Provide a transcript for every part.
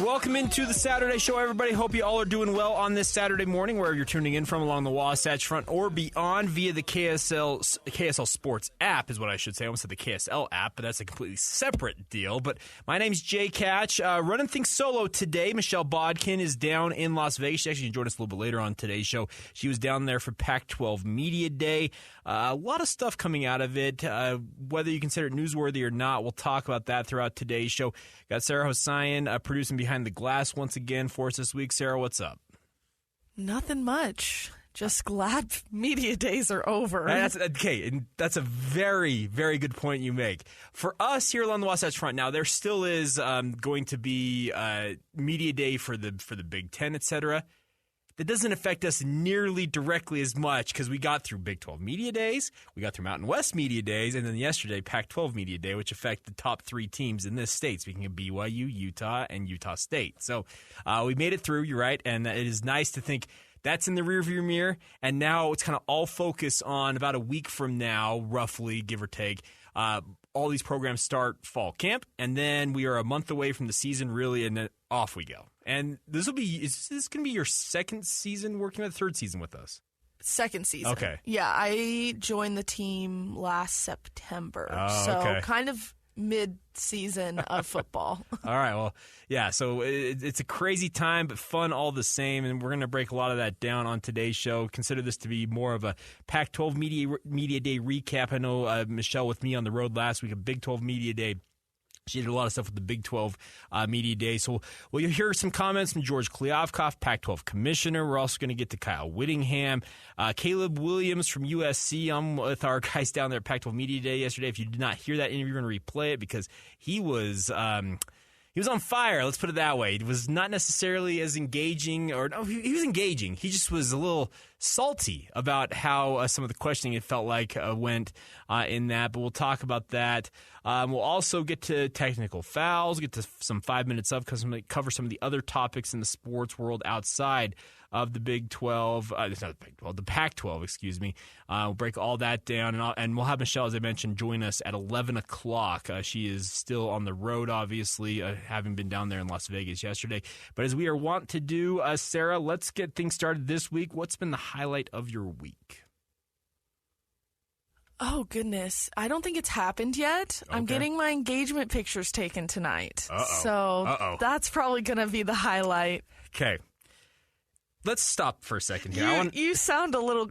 Welcome into the Saturday Show, everybody. Hope you all are doing well on this Saturday morning, wherever you're tuning in from along the Wasatch Front or beyond via the KSL Sports app, is what I should say. I almost said the KSL app, but that's a completely separate deal. But my name's Jay Catch. Running things solo today. Michelle Bodkin is down in Las Vegas. She actually joined us a little bit later on today's show. She was down there for Pac-12 Media Day. A lot of stuff coming out of it. Whether you consider it newsworthy or not, we'll talk about that throughout today's show. Got Sarah Hossain producing Behind the Glass once again for us this week. Sarah, what's up? Nothing much. Just glad media days are over. Okay, and that's a very, very good point you make. For us here along the Wasatch Front, now there still is going to be media day for the Big Ten, etc. That doesn't affect us nearly directly as much because we got through Big 12 Media Days, we got through Mountain West Media Days, and then yesterday Pac-12 Media Day, which affect the top three teams in this state, speaking of BYU, Utah, and Utah State. So we made it through, you're right, and it is nice to think that's in the rearview mirror, and now it's kind of all focused on about a week from now, roughly, give or take. All these programs start fall camp, and then we are a month away from the season, really, and then off we go. And is this going to be your second season working with, third season with us? Second season. Okay. Yeah, I joined the team last September. So kind of mid-season of football. All right, well, yeah, so it's a crazy time, but fun all the same, and we're going to break a lot of that down on today's show. Consider this to be more of a Pac-12 Media Day recap. I know Michelle with me on the road last week, a Big 12 Media Day. She did a lot of stuff with the Big 12 Media Day. So you'll hear some comments from George Kliavkoff, Pac-12 Commissioner. We're also going to get to Kyle Whittingham. Caleb Williams from USC. I'm with our guys down there at Pac-12 Media Day yesterday. If you did not hear that interview, we're going to replay it because he was on fire, let's put it that way. It was not necessarily as engaging, or no, he was engaging. He just was a little salty about how some of the questioning it felt like went in that, but we'll talk about that. We'll also get to technical fouls, get to some 5 minutes of, cover some of the other topics in the sports world outside of the Big 12, it's not the Big 12, the Pac-12, excuse me. We'll break all that down, and we'll have Michelle, as I mentioned, join us at 11 o'clock. She is still on the road, obviously, having been down there in Las Vegas yesterday. But as we are wont to do, Sarah, let's get things started this week. What's been the highlight of your week? Oh, goodness. I don't think it's happened yet. Okay. I'm getting my engagement pictures taken tonight. So that's probably going to be the highlight. Okay. Let's stop for a second here. You sound a little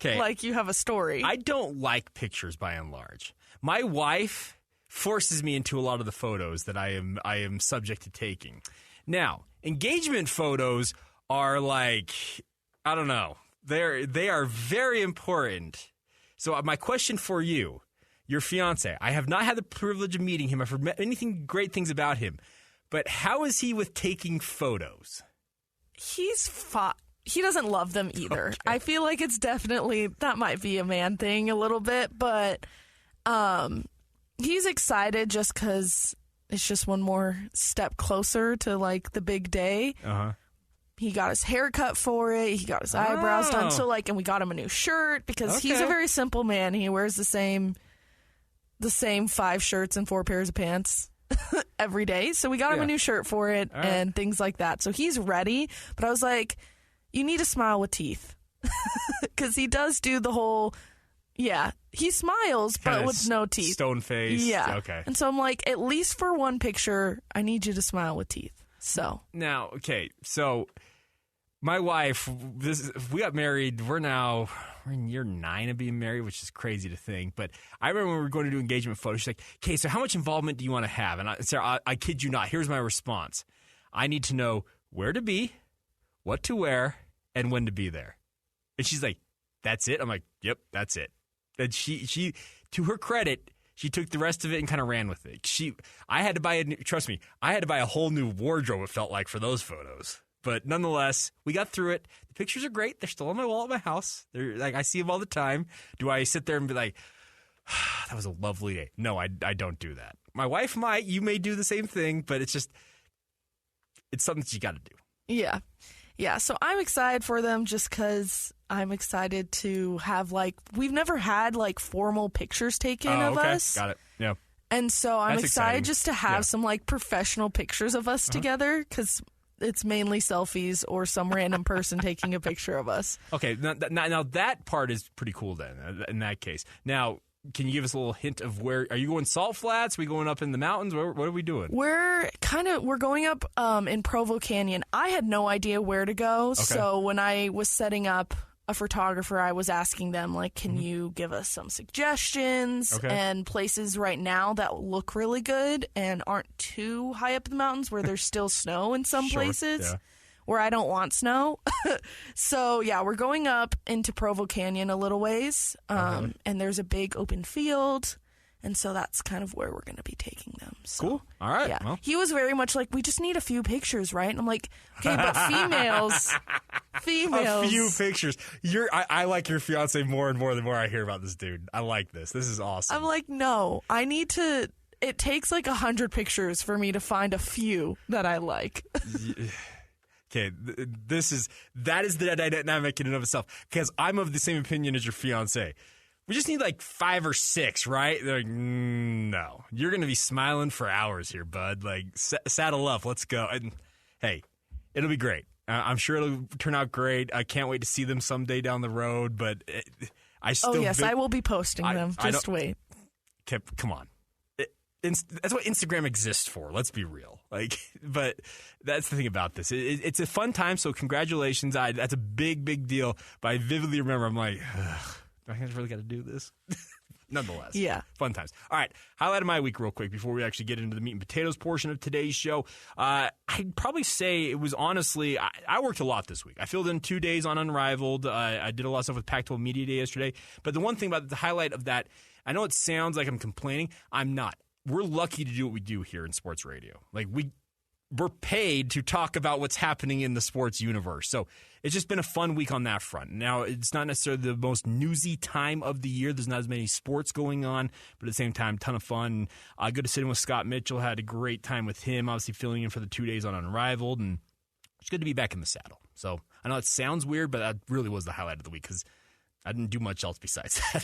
like you have a story. I don't like pictures by and large. My wife forces me into a lot of the photos that I am subject to taking. Now, engagement photos are like, I don't know. They are very important. So my question for you, your fiance, I have not had the privilege of meeting him. I've heard great things about him. But how is he with taking photos? He's fine. He doesn't love them either. Okay. I feel like it's definitely, that might be a man thing a little bit, but he's excited just because it's just one more step closer to like the big day. Uh-huh. He got his hair cut for it. He got his eyebrows done. So and we got him a new shirt because he's a very simple man. He wears the same 5 shirts and 4 pairs of pants every day. So we got him a new shirt for it and things like that. So he's ready. But I was like, you need to smile with teeth. Because he does do the whole, he smiles, but with no teeth. Stone face. Yeah. Okay. And so I'm like, at least for one picture, I need you to smile with teeth. So. Now, so my wife, we got married, we're in year 9 of being married, which is crazy to think. But I remember when we were going to do engagement photos, she's like, okay, so how much involvement do you want to have? And Sarah, I kid you not, here's my response. I need to know where to be, what to wear, and when to be there. And she's like, that's it? I'm like, yep, that's it. And she to her credit, she took the rest of it and kind of ran with it. I had to buy a whole new wardrobe, it felt like, for those photos. But nonetheless, we got through it. The pictures are great. They're still on my wall at my house. They're like, I see them all the time. Do I sit there and be like, that was a lovely day? No, I don't do that. My wife might. You may do the same thing, but it's something that you got to do. Yeah. Yeah, so I'm excited for them just because I'm excited to have, we've never had, formal pictures taken of us. Got it. Yeah. And so I'm That's excited exciting. just to have some like professional pictures of us together, because it's mainly selfies or some random person taking a picture of us. Okay, now that part is pretty cool then, in that case. Now, can you give us a little hint of where, are you going Salt Flats? Are we going up in the mountains? What are we doing? We're going up in Provo Canyon. I had no idea where to go, so when I was setting up a photographer, I was asking them, like, can you give us some suggestions and places right now that look really good and aren't too high up in the mountains where there's still snow in some places where I don't want snow. So, yeah, we're going up into Provo Canyon a little ways, and there's a big open field. And so that's kind of where we're going to be taking them. So, cool. All right. Yeah. Well. He was very much like, we just need a few pictures, right? And I'm like, okay, but females. A few pictures. I like your fiance more and more the more I hear about this dude. I like this. This is awesome. I'm like, no, I need to. It takes like 100 pictures for me to find a few that I like. Okay, that is the dynamic in and of itself. Because I'm of the same opinion as your fiance. We just need like 5 or 6, right? They're like, no, you're going to be smiling for hours here, bud. Like, saddle up, let's go. And hey, it'll be great. I'm sure it'll turn out great. I can't wait to see them someday down the road. But I still. Oh yes, I will be posting them. Just wait. Come on. That's what Instagram exists for. Let's be real. Like, but that's the thing about this. It's a fun time. So congratulations. That's a big deal. But I vividly remember, I'm like, ugh. I really got to do this. Nonetheless, fun times. All right, highlight of my week real quick before we actually get into the meat and potatoes portion of today's show. I'd probably say it was honestly, I worked a lot this week. I filled in 2 days on Unrivaled. I did a lot of stuff with Pac-12 Media Day yesterday. But the one thing about the highlight of that, I know it sounds like I'm complaining. I'm not. We're lucky to do what we do here in sports radio. Like, we're paid to talk about what's happening in the sports universe. So it's just been a fun week on that front. Now, it's not necessarily the most newsy time of the year. There's not as many sports going on, but at the same time, ton of fun. Good to sit in with Scott Mitchell. Had a great time with him, obviously filling in for the 2 days on Unrivaled, and it's good to be back in the saddle. So I know it sounds weird, but that really was the highlight of the week because I didn't do much else besides that.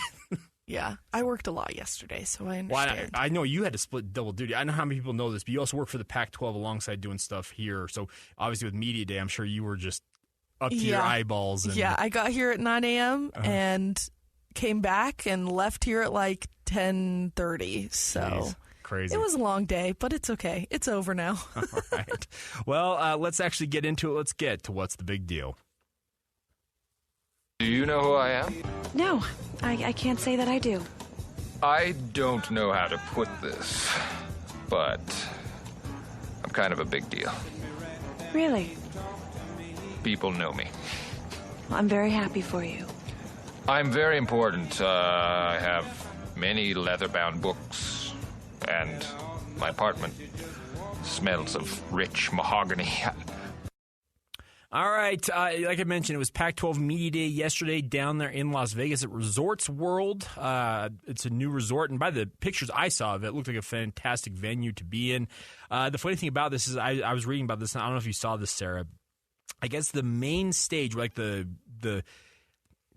Yeah, I worked a lot yesterday, so I understand. Well, I know you had to split double duty. I know how many people know this, but you also work for the Pac-12 alongside doing stuff here. So obviously with Media Day, I'm sure you were just up to your eyeballs. Yeah, I got here at 9 a.m. and came back and left here at like 10:30. So Jeez, crazy. It was a long day, but it's okay. It's over now. All right. Well, let's actually get into it. Let's get to what's the big deal. Do you know who I am? No, I can't say that I do. I don't know how to put this, but I'm kind of a big deal. Really? People know me. Well, I'm very happy for you. I'm very important. I have many leather-bound books, and my apartment smells of rich mahogany. All right. Like I mentioned, it was Pac-12 Media Day yesterday down there in Las Vegas at Resorts World. It's a new resort, and by the pictures I saw of it, it looked like a fantastic venue to be in. The funny thing about this is I was reading about this, and I don't know if you saw this, Sarah. I guess the main stage, like the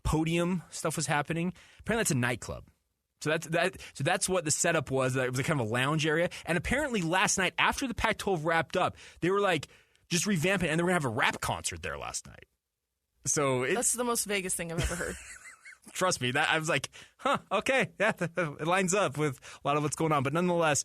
podium stuff was happening, apparently that's a nightclub. So that's what the setup was. It was a kind of a lounge area. And apparently last night, after the Pac-12 wrapped up, they were like, just revamp it, and they were going to have a rap concert there last night. So that's the most Vegas thing I've ever heard. Trust me, I was like, okay, yeah, it lines up with a lot of what's going on. But nonetheless,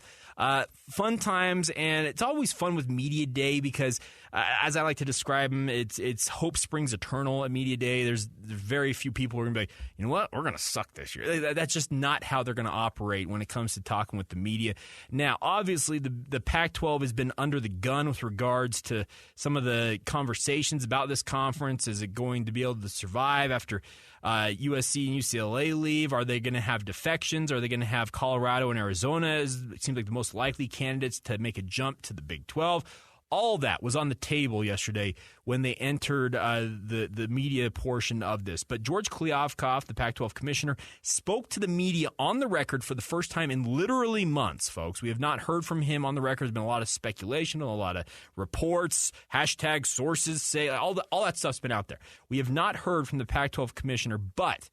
fun times, and it's always fun with Media Day because, as I like to describe them, it's hope springs eternal at Media Day. There's very few people who are going to be like, you know what, we're going to suck this year. That's just not how they're going to operate when it comes to talking with the media. Now, obviously, the Pac-12 has been under the gun with regards to some of the conversations about this conference. Is it going to be able to survive after USC and UCLA leave? Are they going to have defections? Are they going to have Colorado and Arizona as it seems like the most likely candidates to make a jump to the Big 12? All that was on the table yesterday when they entered the media portion of this. But George Kliavkoff, the Pac-12 commissioner, spoke to the media on the record for the first time in literally months, folks. We have not heard from him on the record. There's been a lot of speculation, a lot of reports, hashtag sources say, all that stuff's been out there. We have not heard from the Pac-12 commissioner, but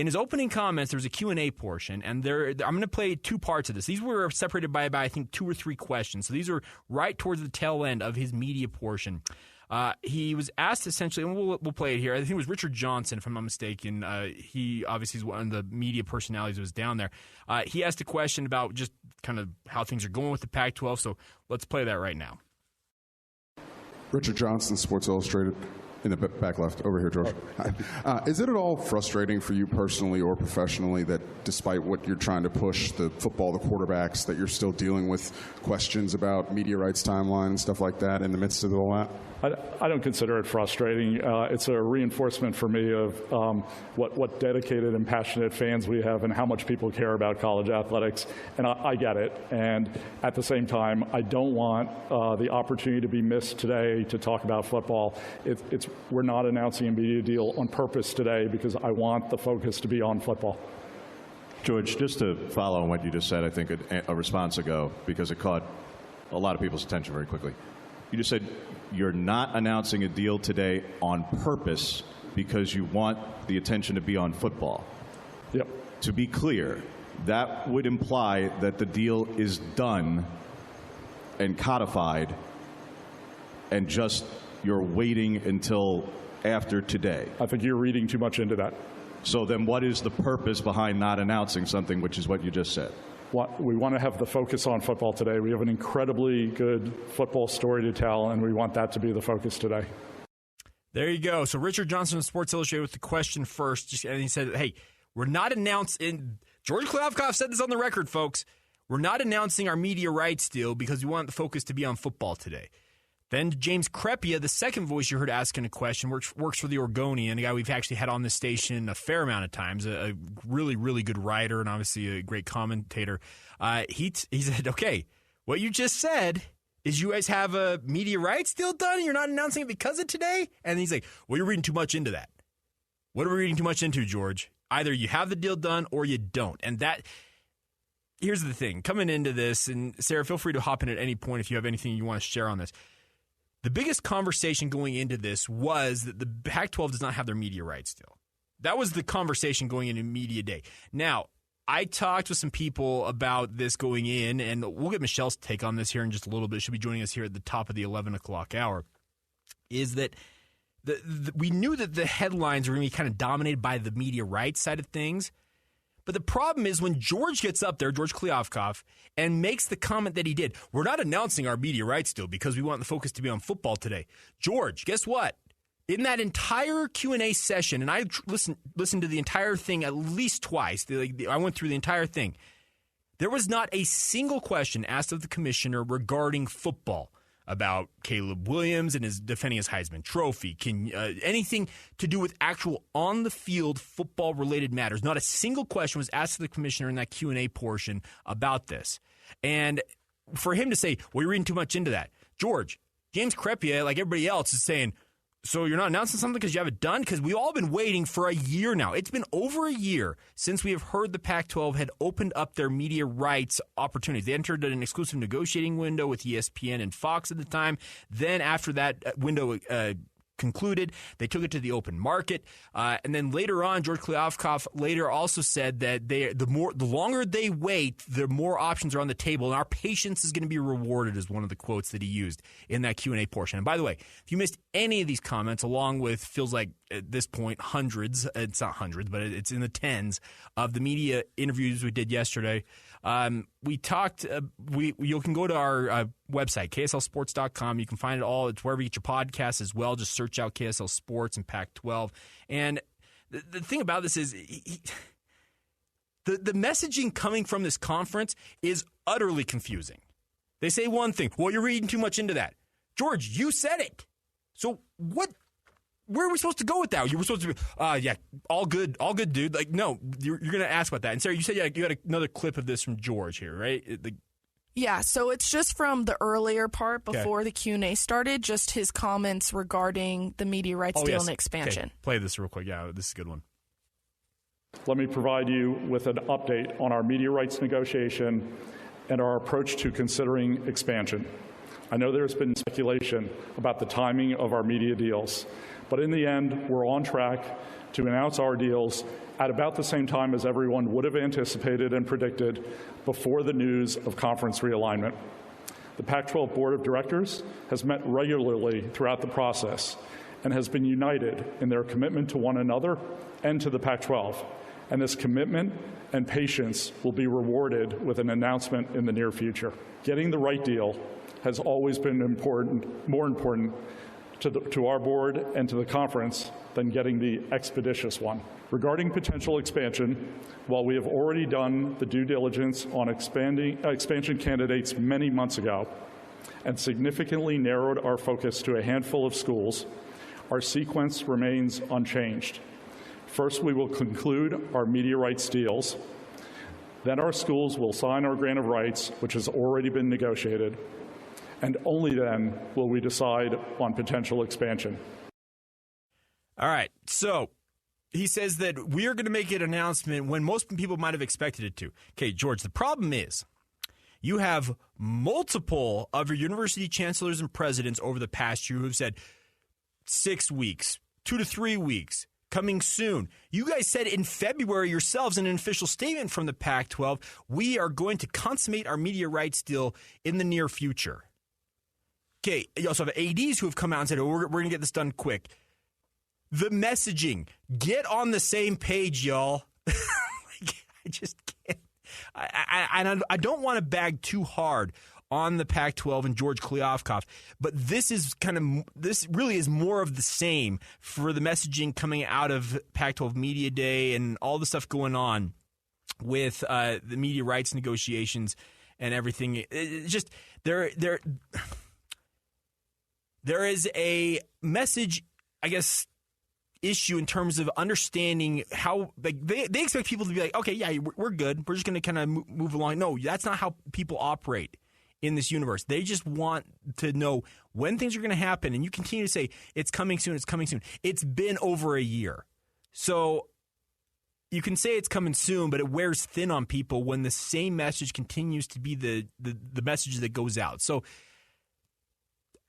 In his opening comments, there was a Q&A portion, and I'm going to play two parts of this. These were separated by about, I think, 2 or 3 questions. So these are right towards the tail end of his media portion. He was asked essentially, and we'll play it here. I think it was Richard Johnson, if I'm not mistaken. He obviously is one of the media personalities that was down there. He asked a question about just kind of how things are going with the Pac-12. So let's play that right now. Richard Johnson, Sports Illustrated. In the back left, over here, George. Is it at all frustrating for you personally or professionally that despite what you're trying to push, the football, the quarterbacks, that you're still dealing with questions about media rights timeline and stuff like that in the midst of all that? I don't consider it frustrating. It's a reinforcement for me of what dedicated and passionate fans we have and how much people care about college athletics. And I get it. And at the same time, I don't want the opportunity to be missed today to talk about football. We're not announcing a media deal on purpose today because I want the focus to be on football. George, just to follow on what you just said, I think a response ago, because it caught a lot of people's attention very quickly. You just said you're not announcing a deal today on purpose because you want the attention to be on football. Yep. To be clear, that would imply that the deal is done and codified and just you're waiting until after today. I think you're reading too much into that. So then what is the purpose behind not announcing something, which is what you just said? We want to have the focus on football today. We have an incredibly good football story to tell, and we want that to be the focus today. There you go. So Richard Johnson of Sports Illustrated with the question first, and he said, hey, we're not announcing – George Kliavkoff said this on the record, folks. We're not announcing our media rights deal because we want the focus to be on football today. Then James Crepea, the second voice you heard asking a question, works for the Oregonian, a guy we've actually had on this station a fair amount of times, a really, really good writer and obviously a great commentator. He said, okay, what you just said is you guys have a media rights deal done and you're not announcing it because of today? And he's like, well, you're reading too much into that. What are we reading too much into, George? Either you have the deal done or you don't. And that... Here's the thing. Coming into this, and Sarah, feel free to hop in at any point if you have anything you want to share on this. The biggest conversation going into this was that the Pac-12 does not have their media rights still. That was the conversation going into media day. Now, I talked with some people about this going in, and we'll get Michelle's take on this here in just a little bit. She'll be joining us here at the top of the 11 o'clock hour, is that we knew that the headlines were going to be kind of dominated by the media rights side of things. But the problem is when George gets up there, George Kliavkoff, and makes the comment that he did, we're not announcing our media rights deal because we want the focus to be on football today. George, guess what? In that entire Q&A session, and I listened to the entire thing at least twice. I went through the entire thing. There was not a single question asked of the commissioner regarding football, about Caleb Williams and his defending his Heisman Trophy, anything to do with actual on-the-field football-related matters. Not a single question was asked to the commissioner in that Q&A portion about this. And for him to say, well, you're reading too much into that. George, James Crepea, like everybody else, is saying, so you're not announcing something because you have it done? Because we've all been waiting for a year now. It's been over a year since we have heard the Pac-12 had opened up their media rights opportunities. They entered an exclusive negotiating window with ESPN and Fox at the time. Then after that window concluded, they took it to the open market. And then later on, George Kliavkoff later also said that the longer they wait, the more options are on the table, and our patience is going to be rewarded, is one of the quotes that he used in that Q&A portion. And by the way, if you missed any of these comments, along with, feels like at this point, hundreds, it's not hundreds, but it's in the tens of the media interviews we did yesterday, we talked, you can go to our website, KSLSports.com. You can find it all. It's wherever you get your podcasts as well. Just search out KSL Sports and Pac-12. And the thing about this is the messaging coming from this conference is utterly confusing. They say one thing. Well, you're reading too much into that. George, you said it. So where are we supposed to go with that? You were supposed to be, yeah, all good, dude. Like, no, you're going to ask about that. And Sarah, you said you had another clip of this from George here, right? Yeah, so it's just from the earlier part before the Q&A started, just his comments regarding the media rights deal and expansion. Okay. Play this real quick. Yeah, this is a good one. Let me provide you with an update on our media rights negotiation and our approach to considering expansion. I know there's been speculation about the timing of our media deals, But in the end, we're on track to announce our deals at about the same time as everyone would have anticipated and predicted before the news of conference realignment. The Pac-12 Board of Directors has met regularly throughout the process and has been united in their commitment to one another and to the Pac-12. And this commitment and patience will be rewarded with an announcement in the near future. Getting the right deal has always been more important to our board and to the conference than getting the expeditious one. Regarding potential expansion, while we have already done the due diligence on expansion candidates many months ago and significantly narrowed our focus to a handful of schools, our sequence remains unchanged. First, we will conclude our media rights deals. Then our schools will sign our grant of rights, which has already been negotiated. And only then will we decide on potential expansion. All right, so he says that we are going to make an announcement when most people might have expected it to. Okay, George, the problem is you have multiple of your university chancellors and presidents over the past year who have said 6 weeks, 2 to 3 weeks, coming soon. You guys said in February yourselves in an official statement from the Pac-12, we are going to consummate our media rights deal in the near future. Okay, you also have ADs who have come out and said, oh, we're going to get this done quick. The messaging, get on the same page, y'all. I just can't. I don't want to bag too hard on the Pac-12 and George Kliavkoff, but this really is more of the same for the messaging coming out of Pac-12 Media Day and all the stuff going on with the media rights negotiations and everything. It's just there is a message, I guess, issue in terms of understanding how they expect people to be like, okay, yeah, we're good. We're just going to kind of move along. No, that's not how people operate in this universe. They just want to know when things are going to happen, and you continue to say, it's coming soon, it's coming soon. It's been over a year. So you can say it's coming soon, but it wears thin on people when the same message continues to be the message that goes out. So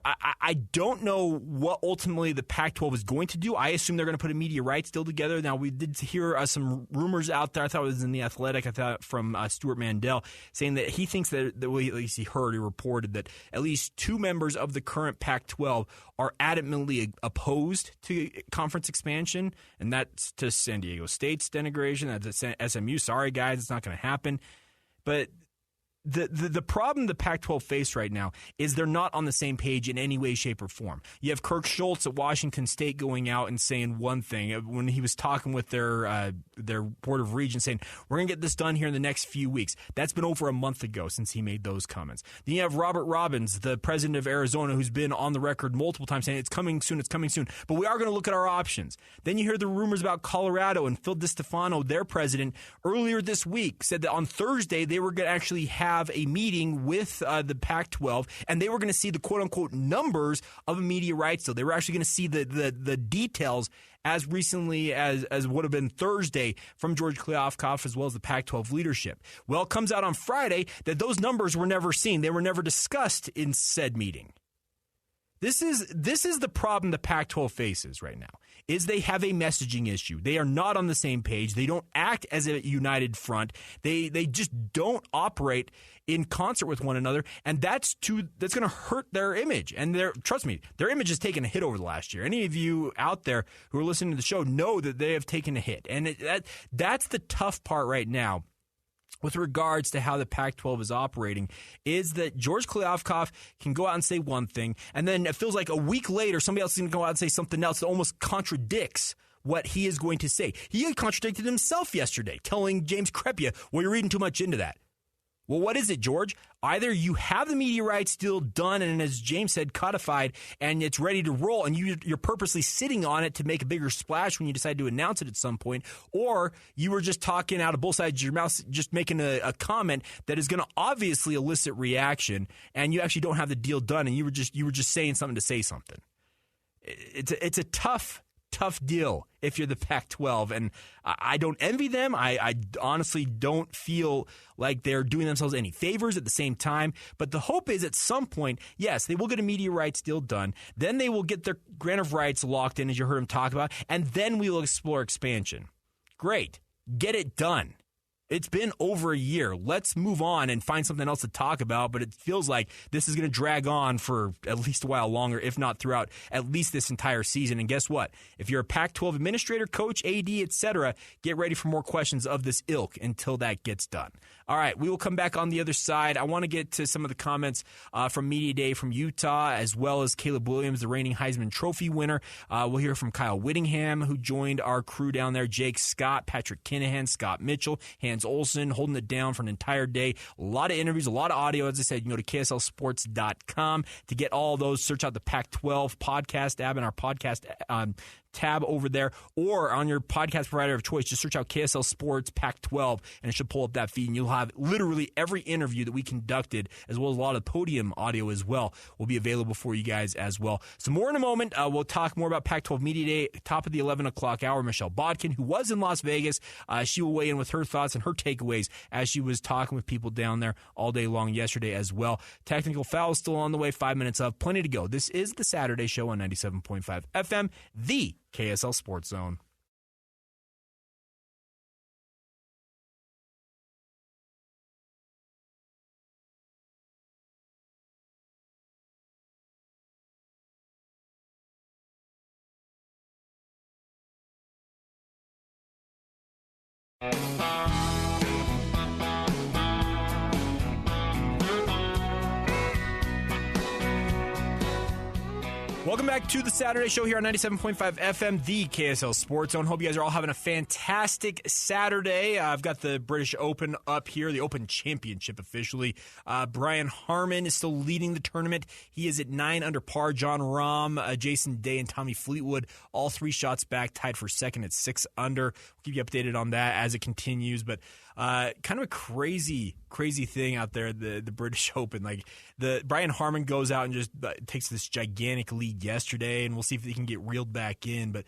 I don't know what ultimately the Pac-12 is going to do. I assume they're going to put a media rights deal together. Now, we did hear some rumors out there. I thought it was in The Athletic. I thought from Stuart Mandel saying that he thinks that at least he reported that at least 2 members of the current Pac-12 are adamantly opposed to conference expansion, and that's to San Diego State's denigration. That's SMU. Sorry, guys, it's not going to happen. But the problem the Pac-12 face right now is they're not on the same page in any way, shape, or form. You have Kirk Schultz at Washington State going out and saying one thing when he was talking with their Board of Regents, saying, we're going to get this done here in the next few weeks. That's been over a month ago since he made those comments. Then you have Robert Robbins, the president of Arizona, who's been on the record multiple times saying it's coming soon, but we are going to look at our options. Then you hear the rumors about Colorado, and Phil DiStefano, their president, earlier this week said that on Thursday they were going to actually have a meeting with the Pac-12, and they were going to see the quote-unquote numbers of a media rights deal. They were actually going to see the details as recently as would have been Thursday from George Kliavkoff as well as the Pac-12 leadership. Well, it comes out on Friday that those numbers were never seen. They were never discussed in said meeting. This is the problem the Pac-12 faces right now, is they have a messaging issue. They are not on the same page. They don't act as a united front. They just don't operate in concert with one another, and that's going to hurt their image. And trust me, their image has taken a hit over the last year. Any of you out there who are listening to the show know that they have taken a hit, and that's the tough part right now with regards to how the Pac-12 is operating, is that George Kliavkoff can go out and say one thing, and then it feels like a week later somebody else is going to go out and say something else that almost contradicts what he is going to say. He contradicted himself yesterday, telling James Crepea, well, you're reading too much into that. Well, what is it, George? Either you have the media rights deal done and, as James said, codified, and it's ready to roll, and you're purposely sitting on it to make a bigger splash when you decide to announce it at some point, or you were just talking out of both sides of your mouth, just making a comment that is going to obviously elicit reaction, and you actually don't have the deal done, and you were just saying something to say something. It's a tough tough deal if you're the Pac-12, and I don't envy them. I honestly don't feel like they're doing themselves any favors at the same time, but the hope is at some point, yes, they will get a media rights deal done, then they will get their grant of rights locked in, as you heard them talk about, and then we will explore expansion. Great. Get it done. It's been over a year. Let's move on and find something else to talk about, but it feels like this is going to drag on for at least a while longer, if not throughout at least this entire season. And guess what? If you're a Pac-12 administrator, coach, AD, etc., get ready for more questions of this ilk until that gets done. All right, we will come back on the other side. I want to get to some of the comments from Media Day from Utah, as well as Caleb Williams, the reigning Heisman Trophy winner. We'll hear from Kyle Whittingham, who joined our crew down there, Jake Scott, Patrick Kinahan, Scott Mitchell, Hans Olsen, holding it down for an entire day. A lot of interviews, a lot of audio. As I said, you can go to KSLSports.com to get all those. Search out the Pac-12 podcast app and our podcast tab over there, or on your podcast provider of choice, just search out KSL Sports Pac-12, and it should pull up that feed, and you'll have literally every interview that we conducted, as well as a lot of podium audio as well, will be available for you guys as well. So more in a moment. We'll talk more about Pac-12 Media Day, top of the 11 o'clock hour. Michelle Bodkin, who was in Las Vegas, she will weigh in with her thoughts and her takeaways as she was talking with people down there all day long yesterday as well. Technical Foul is still on the way, 5 minutes of plenty to go. This is the Saturday Show on 97.5 FM, the KSL Sports Zone. Welcome back to the Saturday Show here on 97.5 FM, the KSL Sports Zone. Hope you guys are all having a fantastic Saturday. I've got the British Open up here, the Open Championship officially. Brian Harmon is still leading the tournament. He is at 9 under par. John Rahm, Jason Day, and Tommy Fleetwood, all 3 shots back, tied for second at 6 under. We'll keep you updated on that as it continues, but kind of a crazy thing out there, the British Open. Like, the Brian Harmon goes out and just takes this gigantic lead yesterday, and we'll see if they can get reeled back in. But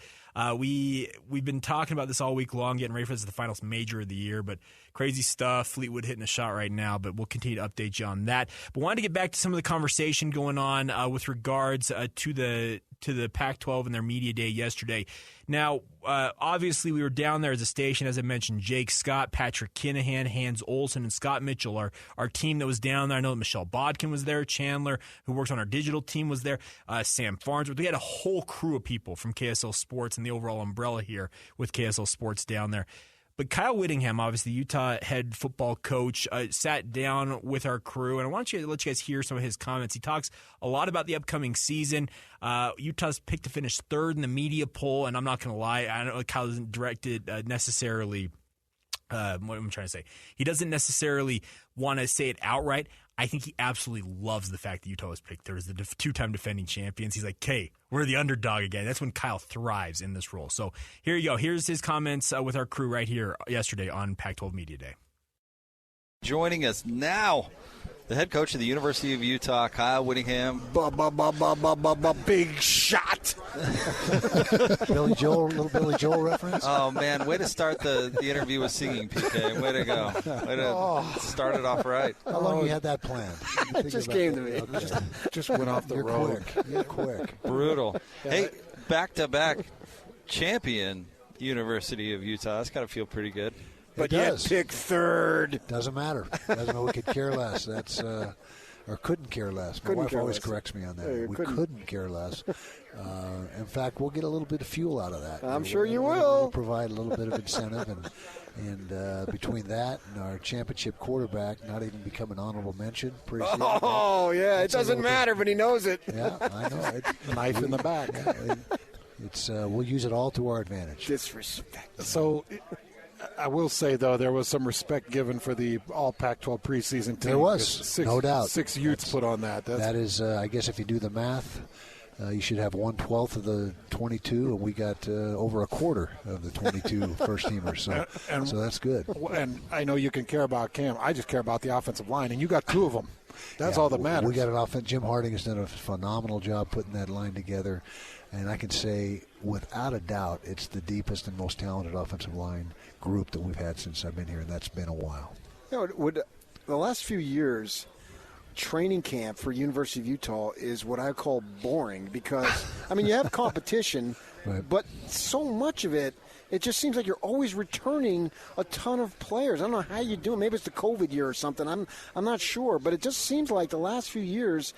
we've been talking about this all week long, getting ready for this as the finals major of the year. But crazy stuff. Fleetwood hitting a shot right now, but we'll continue to update you on that. But wanted to get back to some of the conversation going on with regards to the Pac-12 and their media day yesterday. Now, obviously, we were down there as a station, as I mentioned. Jake Scott, Patrick Kinahan, Hans Olsen, and Scott Mitchell, our team that was down there. I know that Michelle Bodkin was there. Chandler, who works on our digital team, was there. Sam Farnsworth. We had a whole crew of people from KSL Sports and the overall umbrella here with KSL Sports down there. But Kyle Whittingham, obviously Utah head football coach, sat down with our crew, and I want to let you guys hear some of his comments. He talks a lot about the upcoming season. Utah's picked to finish 3rd in the media poll, and I'm not going to lie, I know Kyle doesn't direct it necessarily. What am I trying to say? He doesn't necessarily want to say it outright. I think he absolutely loves the fact that Utah was picked 3rd as the 2-time defending champions. He's like, "Okay, we're the underdog again." That's when Kyle thrives in this role. So here you go. Here's his comments with our crew right here yesterday on Pac-12 Media Day. Joining us now, the head coach of the University of Utah, Kyle Whittingham. Big shot. Little Billy Joel reference. Oh, man, way to start the interview with singing, PK. Way to go. Way to start it off right. How long you had that planned? It just came to me. Okay. Just went off the road. You're quick. Brutal. Hey, back-to-back champion University of Utah. That's got to feel pretty good. But yet pick 3rd. Doesn't matter. Doesn't know we could care less. That's or couldn't care less. My wife always corrects me on that. We couldn't care less. In fact, we'll get a little bit of fuel out of that. I'm sure you will. We'll provide a little bit of incentive, and between that and our championship quarterback not even become an honorable mention. Appreciate that. Yeah, it doesn't matter, but he knows it. Yeah, I know. Knife in the back. Yeah, we'll use it all to our advantage. Disrespect. So, I will say, though, there was some respect given for the all Pac-12 preseason team. There was, no doubt. 6 Utes put on that. That is, I guess if you do the math, you should have 1/12 of the 22, and we got over a quarter of the 22 first-teamers. So that's good. And I know you can care about Cam. I just care about the offensive line, and you got 2 of them. That's all that matters. We got an offense. Jim Harding has done a phenomenal job putting that line together. And I can say without a doubt, it's the deepest and most talented offensive line group that we've had since I've been here, and that's been a while. The last few years, training camp for University of Utah is what I call boring because, you have competition, right, but so much of it, it just seems like you're always returning a ton of players. I don't know how you do it. Maybe it's the COVID year or something. I'm not sure, but it just seems like the last few years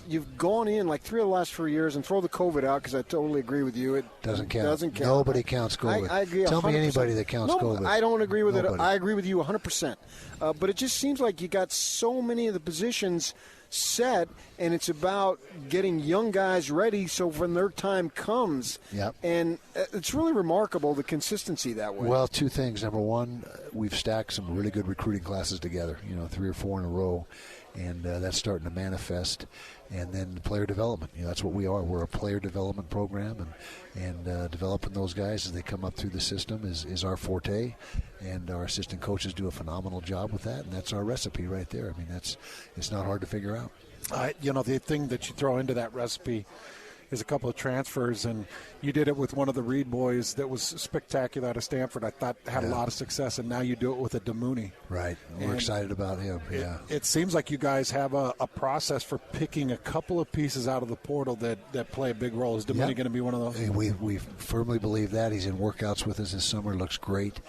you've gone in like 3 of the last 4 years, and throw the COVID out because I totally agree with you. It doesn't count. Doesn't count. Nobody counts COVID. I agree. Tell 100%. me anybody that counts COVID. I don't agree with Nobody. it. I agree with you 100%. But it just seems like you got so many of the positions set, and it's about getting young guys ready so when their time comes. Yep. And it's really remarkable, the consistency that way. Well, 2 things. Number one, we've stacked some really good recruiting classes together, 3 or 4 in a row, and that's starting to manifest. And then player development. That's what we are. We're a player development program, and developing those guys as they come up through the system is our forte. And our assistant coaches do a phenomenal job with that, and that's our recipe right there. It's not hard to figure out. The thing that you throw into that recipe is a couple of transfers, and you did it with one of the Reed boys that was spectacular out of Stanford. I thought had a lot of success, and now you do it with a Demooney. Right. We're excited about him. It seems like you guys have a process for picking a couple of pieces out of the portal that play a big role. Is Demooney going to be one of those? We firmly believe that. He's in workouts with us this summer. Looks great.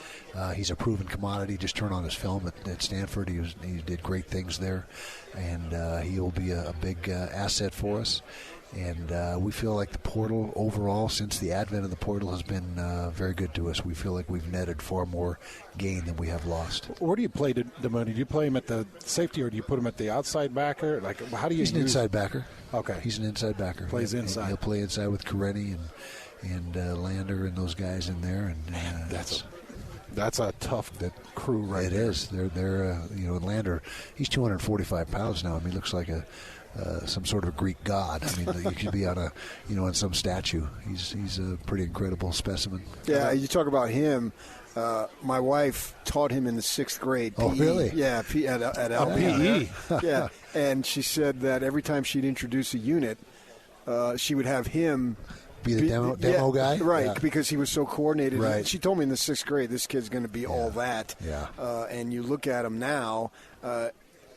He's a proven commodity. Just turn on his film at Stanford. He did great things there, and he will be a big asset for us. And we feel like the portal overall, since the advent of the portal, has been very good to us. We feel like we've netted far more gain than we have lost. Where do you play Demooney? Do you play him at the safety, or do you put him at the outside backer? Like, how do you? He's an inside backer. Okay. He's an inside backer. Plays inside. He'll play inside with Caretti and Lander and those guys in there. And that's a tough crew, right? It is. They're Lander. He's 245 pounds now. He looks like some sort of Greek god. He could be on on some statue. He's a pretty incredible specimen. Yeah, you talk about him. My wife taught him in the 6th grade. Oh, PE. really? Yeah, at LP. PE. Yeah, and she said that every time she'd introduce a unit, she would have him be the demo guy? Right, yeah. Because he was so coordinated. Right. She told me in the 6th grade, this kid's going to be all that. Yeah. And you look at him now,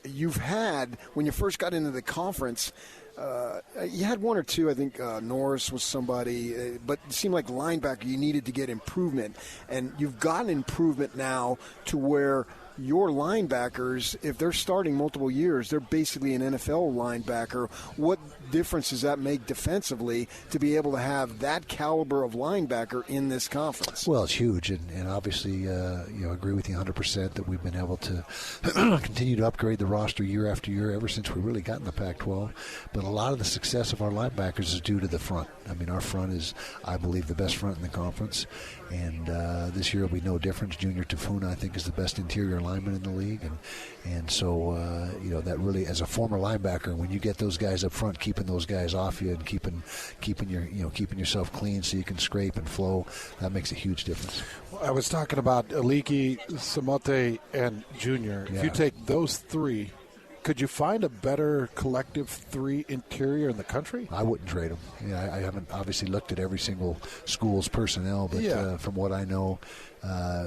you've had, when you first got into the conference, you had 1 or 2, I think Norris was somebody, but it seemed like linebacker you needed to get improvement. And you've gotten improvement now to where your linebackers, if they're starting multiple years, they're basically an NFL linebacker. What difference does that make defensively to be able to have that caliber of linebacker in this conference? Well, it's huge, and obviously, agree with you 100% that we've been able to continue to upgrade the roster year after year ever since we really got in the Pac-12. But a lot of the success of our linebackers is due to the front. Our front is, I believe, the best front in the conference, and this year will be no difference. Junior Tafuna, I think, is the best interior lineman in the league, and so that really, as a former linebacker, when you get those guys up front, keeping those guys off you and keeping yourself clean so you can scrape and flow, that makes a huge difference. I was talking about Aliki, Samote, and Junior. Yeah. If you take those 3, could you find a better collective 3 interior in the country? I wouldn't trade them. I haven't obviously looked at every single school's personnel, but from what I know,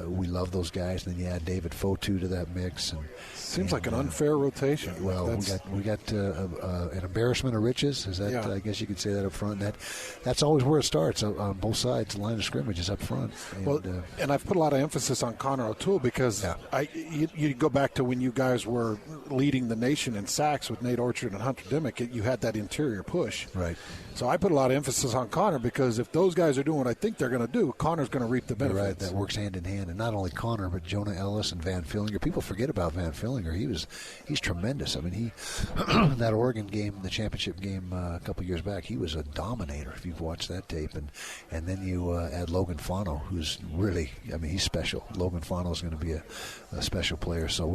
we love those guys. And then you add David Fotu to that mix. Seems like an unfair rotation. Well, we got an embarrassment of riches. Is that? Yeah. I guess you could say that up front. That's always where it starts on both sides. The line of scrimmage is up front. And I've put a lot of emphasis on Connor O'Toole because you go back to when you guys were leading the nation in sacks with Nate Orchard and Hunter Dimmick. You had that interior push. Right. So I put a lot of emphasis on Connor because if those guys are doing what I think they're going to do, Connor's going to reap the benefits. Right. That works hand in hand, and not only Connor, but Jonah Ellis and Van Fillinger. People forget about Van Fillinger. He's tremendous. He that Oregon game, the championship game a couple years back, he was a dominator. If you've watched that tape, and then you add Logan Fano, who's really, he's special. Logan Fano is going to be a special player. So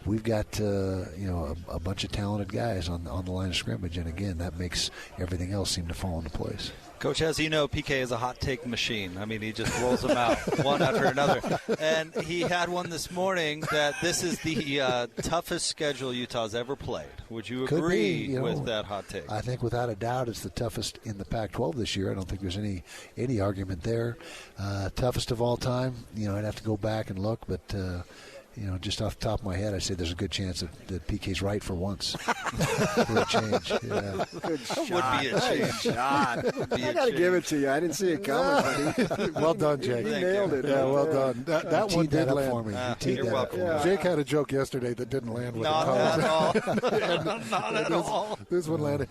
we've got a bunch of talented guys on the line of scrimmage, and again, that makes everything else seem to fall into place. Coach, as you know, PK is a hot take machine. I mean, he just rolls them out one after another. And he had one this morning that this is the toughest schedule Utah's ever played. Would you agree with that hot take? I think without a doubt it's the toughest in the Pac-12 this year. I don't think there's any argument there. Toughest of all time. I'd have to go back and look, but just off the top of my head, I'd say there's a good chance that PK's right for once. For a change. Yeah. Good shot. Would be a change. I got to give it to you. I didn't see it coming, buddy. Well done, Jake. He nailed it. Yeah, well done. That one did land for me. You're welcome. Yeah. Jake had a joke yesterday that didn't land with Not the at all. Not at all. This one landed.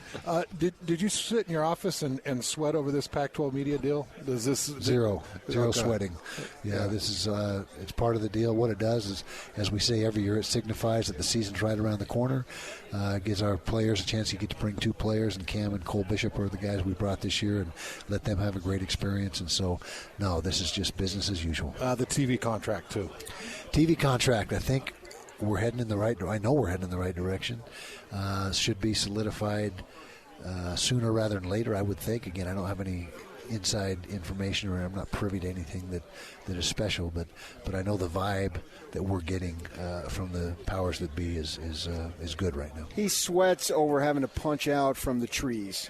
Did you sit in your office and sweat over this Pac-12 media deal? Zero sweating. Yeah, this is it's part of the deal. What it does is, as we say every year, it signifies that the season's right around the corner. Gives our players a chance to get to bring two players, and Cam and Cole Bishop are the guys we brought this year, and let them have a great experience. And so, no, this is just business as usual. The TV contract, too. TV contract, I think we're heading in the right direction. I know we're heading in the right direction. Should be solidified sooner rather than later, I would think. Again, I don't have any inside information, or I'm not privy to anything that is special, but I know the vibe that we're getting from the powers that be is good right now. He sweats over having to punch out from the trees.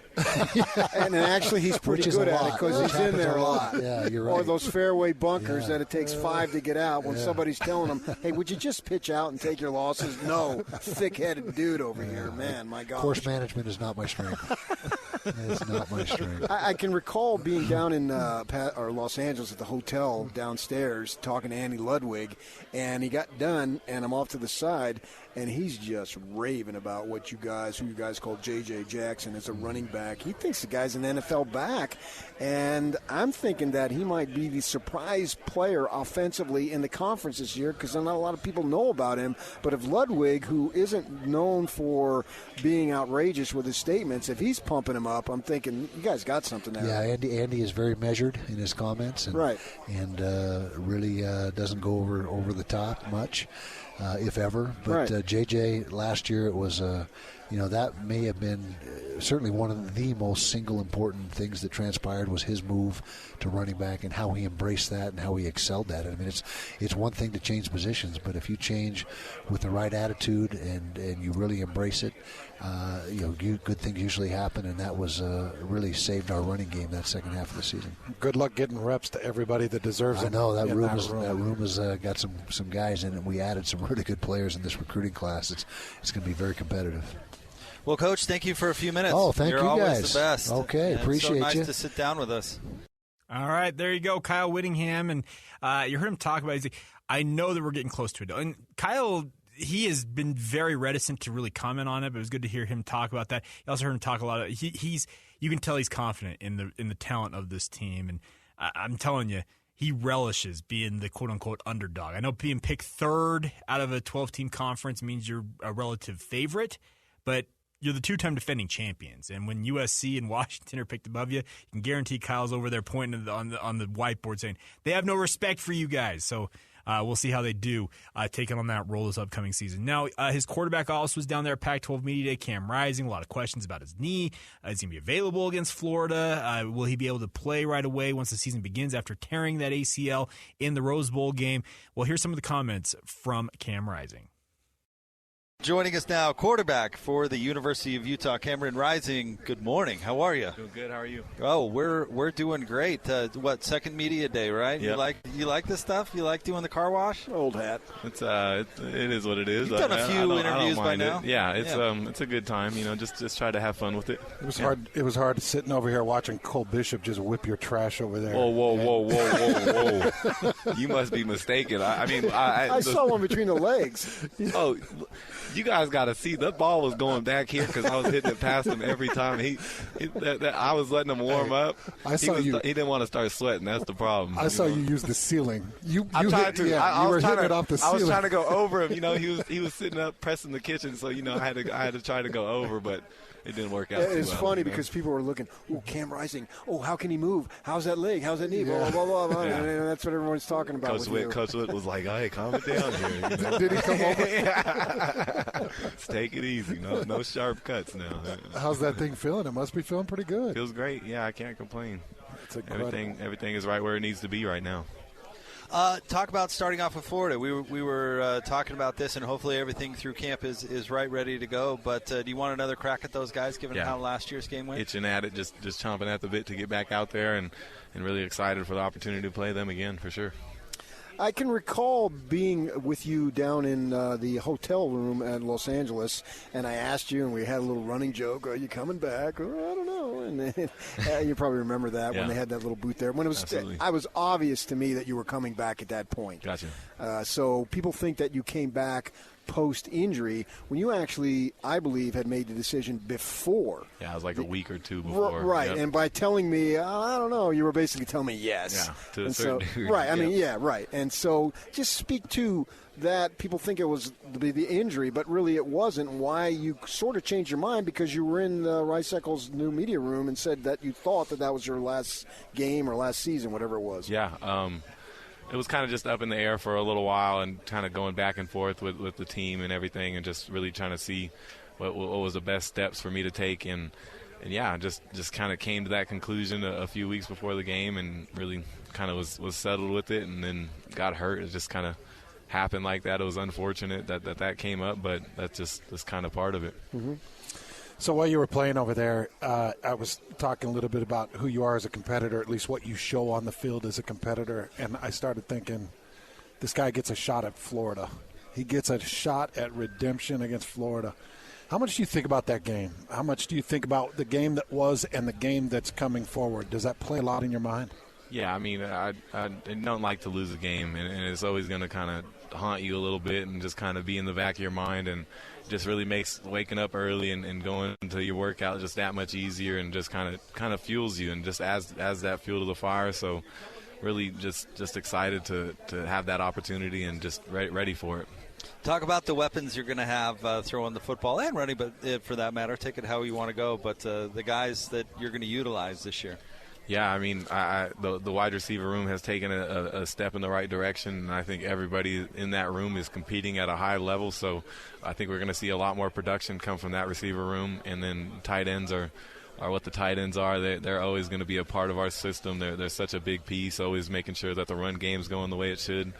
And actually he's pretty good at it because he's in there a lot. Yeah, you're right. Or those fairway bunkers that it takes 5 to get out when somebody's telling him, hey, would you just pitch out and take your losses? No, thick-headed dude over here. Man, my God. Course management is not my strength. It's not my strength. I can recall being down in Los Angeles at the hotel downstairs talking to Andy Ludwig, and he got done, and I'm off to the side, and he's just raving about who you guys call J.J. Jackson as a running back. He thinks the guy's an NFL back, and I'm thinking that he might be the surprise player offensively in the conference this year because not a lot of people know about him. But if Ludwig, who isn't known for being outrageous with his statements, if he's pumping him up, I'm thinking you guys got something there. Yeah, Andy is very measured in his comments, and, right, and really doesn't go over the top much, if ever. But right. JJ last year, it was that may have been certainly one of the most single important things that transpired was his move to running back and how he embraced that and how he excelled at it. I mean, it's one thing to change positions, but if you change with the right attitude and you really embrace it, good things usually happen, and that was really saved our running game that second half of the season. Good luck getting reps to everybody that deserves it. I know that room has got some guys in it. We added some really good players in this recruiting class. It's going to be very competitive. Well, Coach, thank you for a few minutes. Oh, thank You're you guys. You're always the best. Okay, and appreciate you. It's so nice to sit down with us. All right, there you go, Kyle Whittingham. And you heard him talk about it. I know that we're getting close to it. And Kyle, he has been very reticent to really comment on it, but it was good to hear him talk about that. You also heard him talk a lot. You can tell he's confident in the talent of this team. And I'm telling you, he relishes being the quote-unquote underdog. I know being picked third out of a 12-team conference means you're a relative favorite, but you're the two-time defending champions. And when USC and Washington are picked above you, you can guarantee Kyle's over there pointing on the whiteboard saying, they have no respect for you guys. So we'll see how they do taking on that role this upcoming season. Now, his quarterback also was down there at Pac-12 Media Day, Cam Rising. A lot of questions about his knee. Is he going to be available against Florida? Will he be able to play right away once the season begins after tearing that ACL in the Rose Bowl game? Well, here's some of the comments from Cam Rising. Joining us now, quarterback for the University of Utah, Cameron Rising. Good morning. How are you? Doing good. How are you? Oh, we're doing great. Second media day, right? Yep. You like this stuff? You like doing the car wash? Old hat. It is what it is. You've done a few interviews by now. Yeah, it's a good time. Just try to have fun with it. It was hard. It was hard sitting over here watching Cole Bishop just whip your trash over there. Whoa! You must be mistaken. I saw one between the legs. Oh. You guys got to see that ball was going back here because I was hitting it past him every time. I was letting him warm up. He didn't want to start sweating. That's the problem. I saw you use the ceiling. You were hitting it off the ceiling. I was trying to go over him. He was sitting up pressing the kitchen, so I had to try to go over, but It didn't work out. It's funny because people were looking, Cam Rising. Oh, how can he move? How's that leg? How's that knee? Blah, blah, blah, blah. Yeah. And that's what everyone's talking about. Coach Witt was like, hey, calm it down here. You know? Did he come over? Let's take it easy. No sharp cuts now. How's that thing feeling? It must be feeling pretty good. Feels great. Yeah, I can't complain. It's incredible. Everything is right where it needs to be right now. Talk about starting off with Florida. We were talking about this, and hopefully everything through camp is ready to go. But do you want another crack at those guys, given how last year's game went? Itching at it, just chomping at the bit to get back out there, and really excited for the opportunity to play them again, for sure. I can recall being with you down in the hotel room at Los Angeles, and I asked you, and we had a little running joke, are you coming back? Or, I don't know. And then, you probably remember that when they had that little booth there. When it was obvious to me that you were coming back at that point. Gotcha. So people think that you came back post-injury when you actually, I believe, had made the decision before. Yeah, it was like a week or two before. Right, yep. And by telling me, I don't know, you were basically telling me yes. Yeah, to a certain degree. Right, I mean, right. And so just speak to that. People think it was the injury, but really it wasn't. Why you sort of changed your mind because you were in Rice-Eccles' new media room and said that you thought that was your last game or last season, whatever it was. Yeah, it was kind of just up in the air for a little while and kind of going back and forth with the team and everything and just really trying to see what was the best steps for me to take. And yeah, just kind of came to that conclusion a few weeks before the game and really kind of was settled with it and then got hurt. It just kind of happened like that. It was unfortunate that came up, but that's just kind of part of it. Mm-hmm. So while you were playing over there, I was talking a little bit about who you are as a competitor, at least what you show on the field as a competitor, and I started thinking, this guy gets a shot at Florida. He gets a shot at redemption against Florida. How much do you think about that game? How much do you think about the game that was and the game that's coming forward? Does that play a lot in your mind? Yeah, I mean, I don't like to lose a game, and it's always going to kind of haunt you a little bit and just kind of be in the back of your mind, and just really makes waking up early and going to your workout just that much easier and just kind of fuels you and just adds that fuel to the fire. So really just excited to have that opportunity and just ready for it. Talk about the weapons you're going to have throwing the football and running, but for that matter, take it how you want to go. But the guys that you're going to utilize this year. Yeah, I mean, the wide receiver room has taken a step in the right direction, and I think everybody in that room is competing at a high level. So I think we're going to see a lot more production come from that receiver room. And then tight ends are what the tight ends are. They're always going to be a part of our system. They're such a big piece, always making sure that the run game's going the way it should.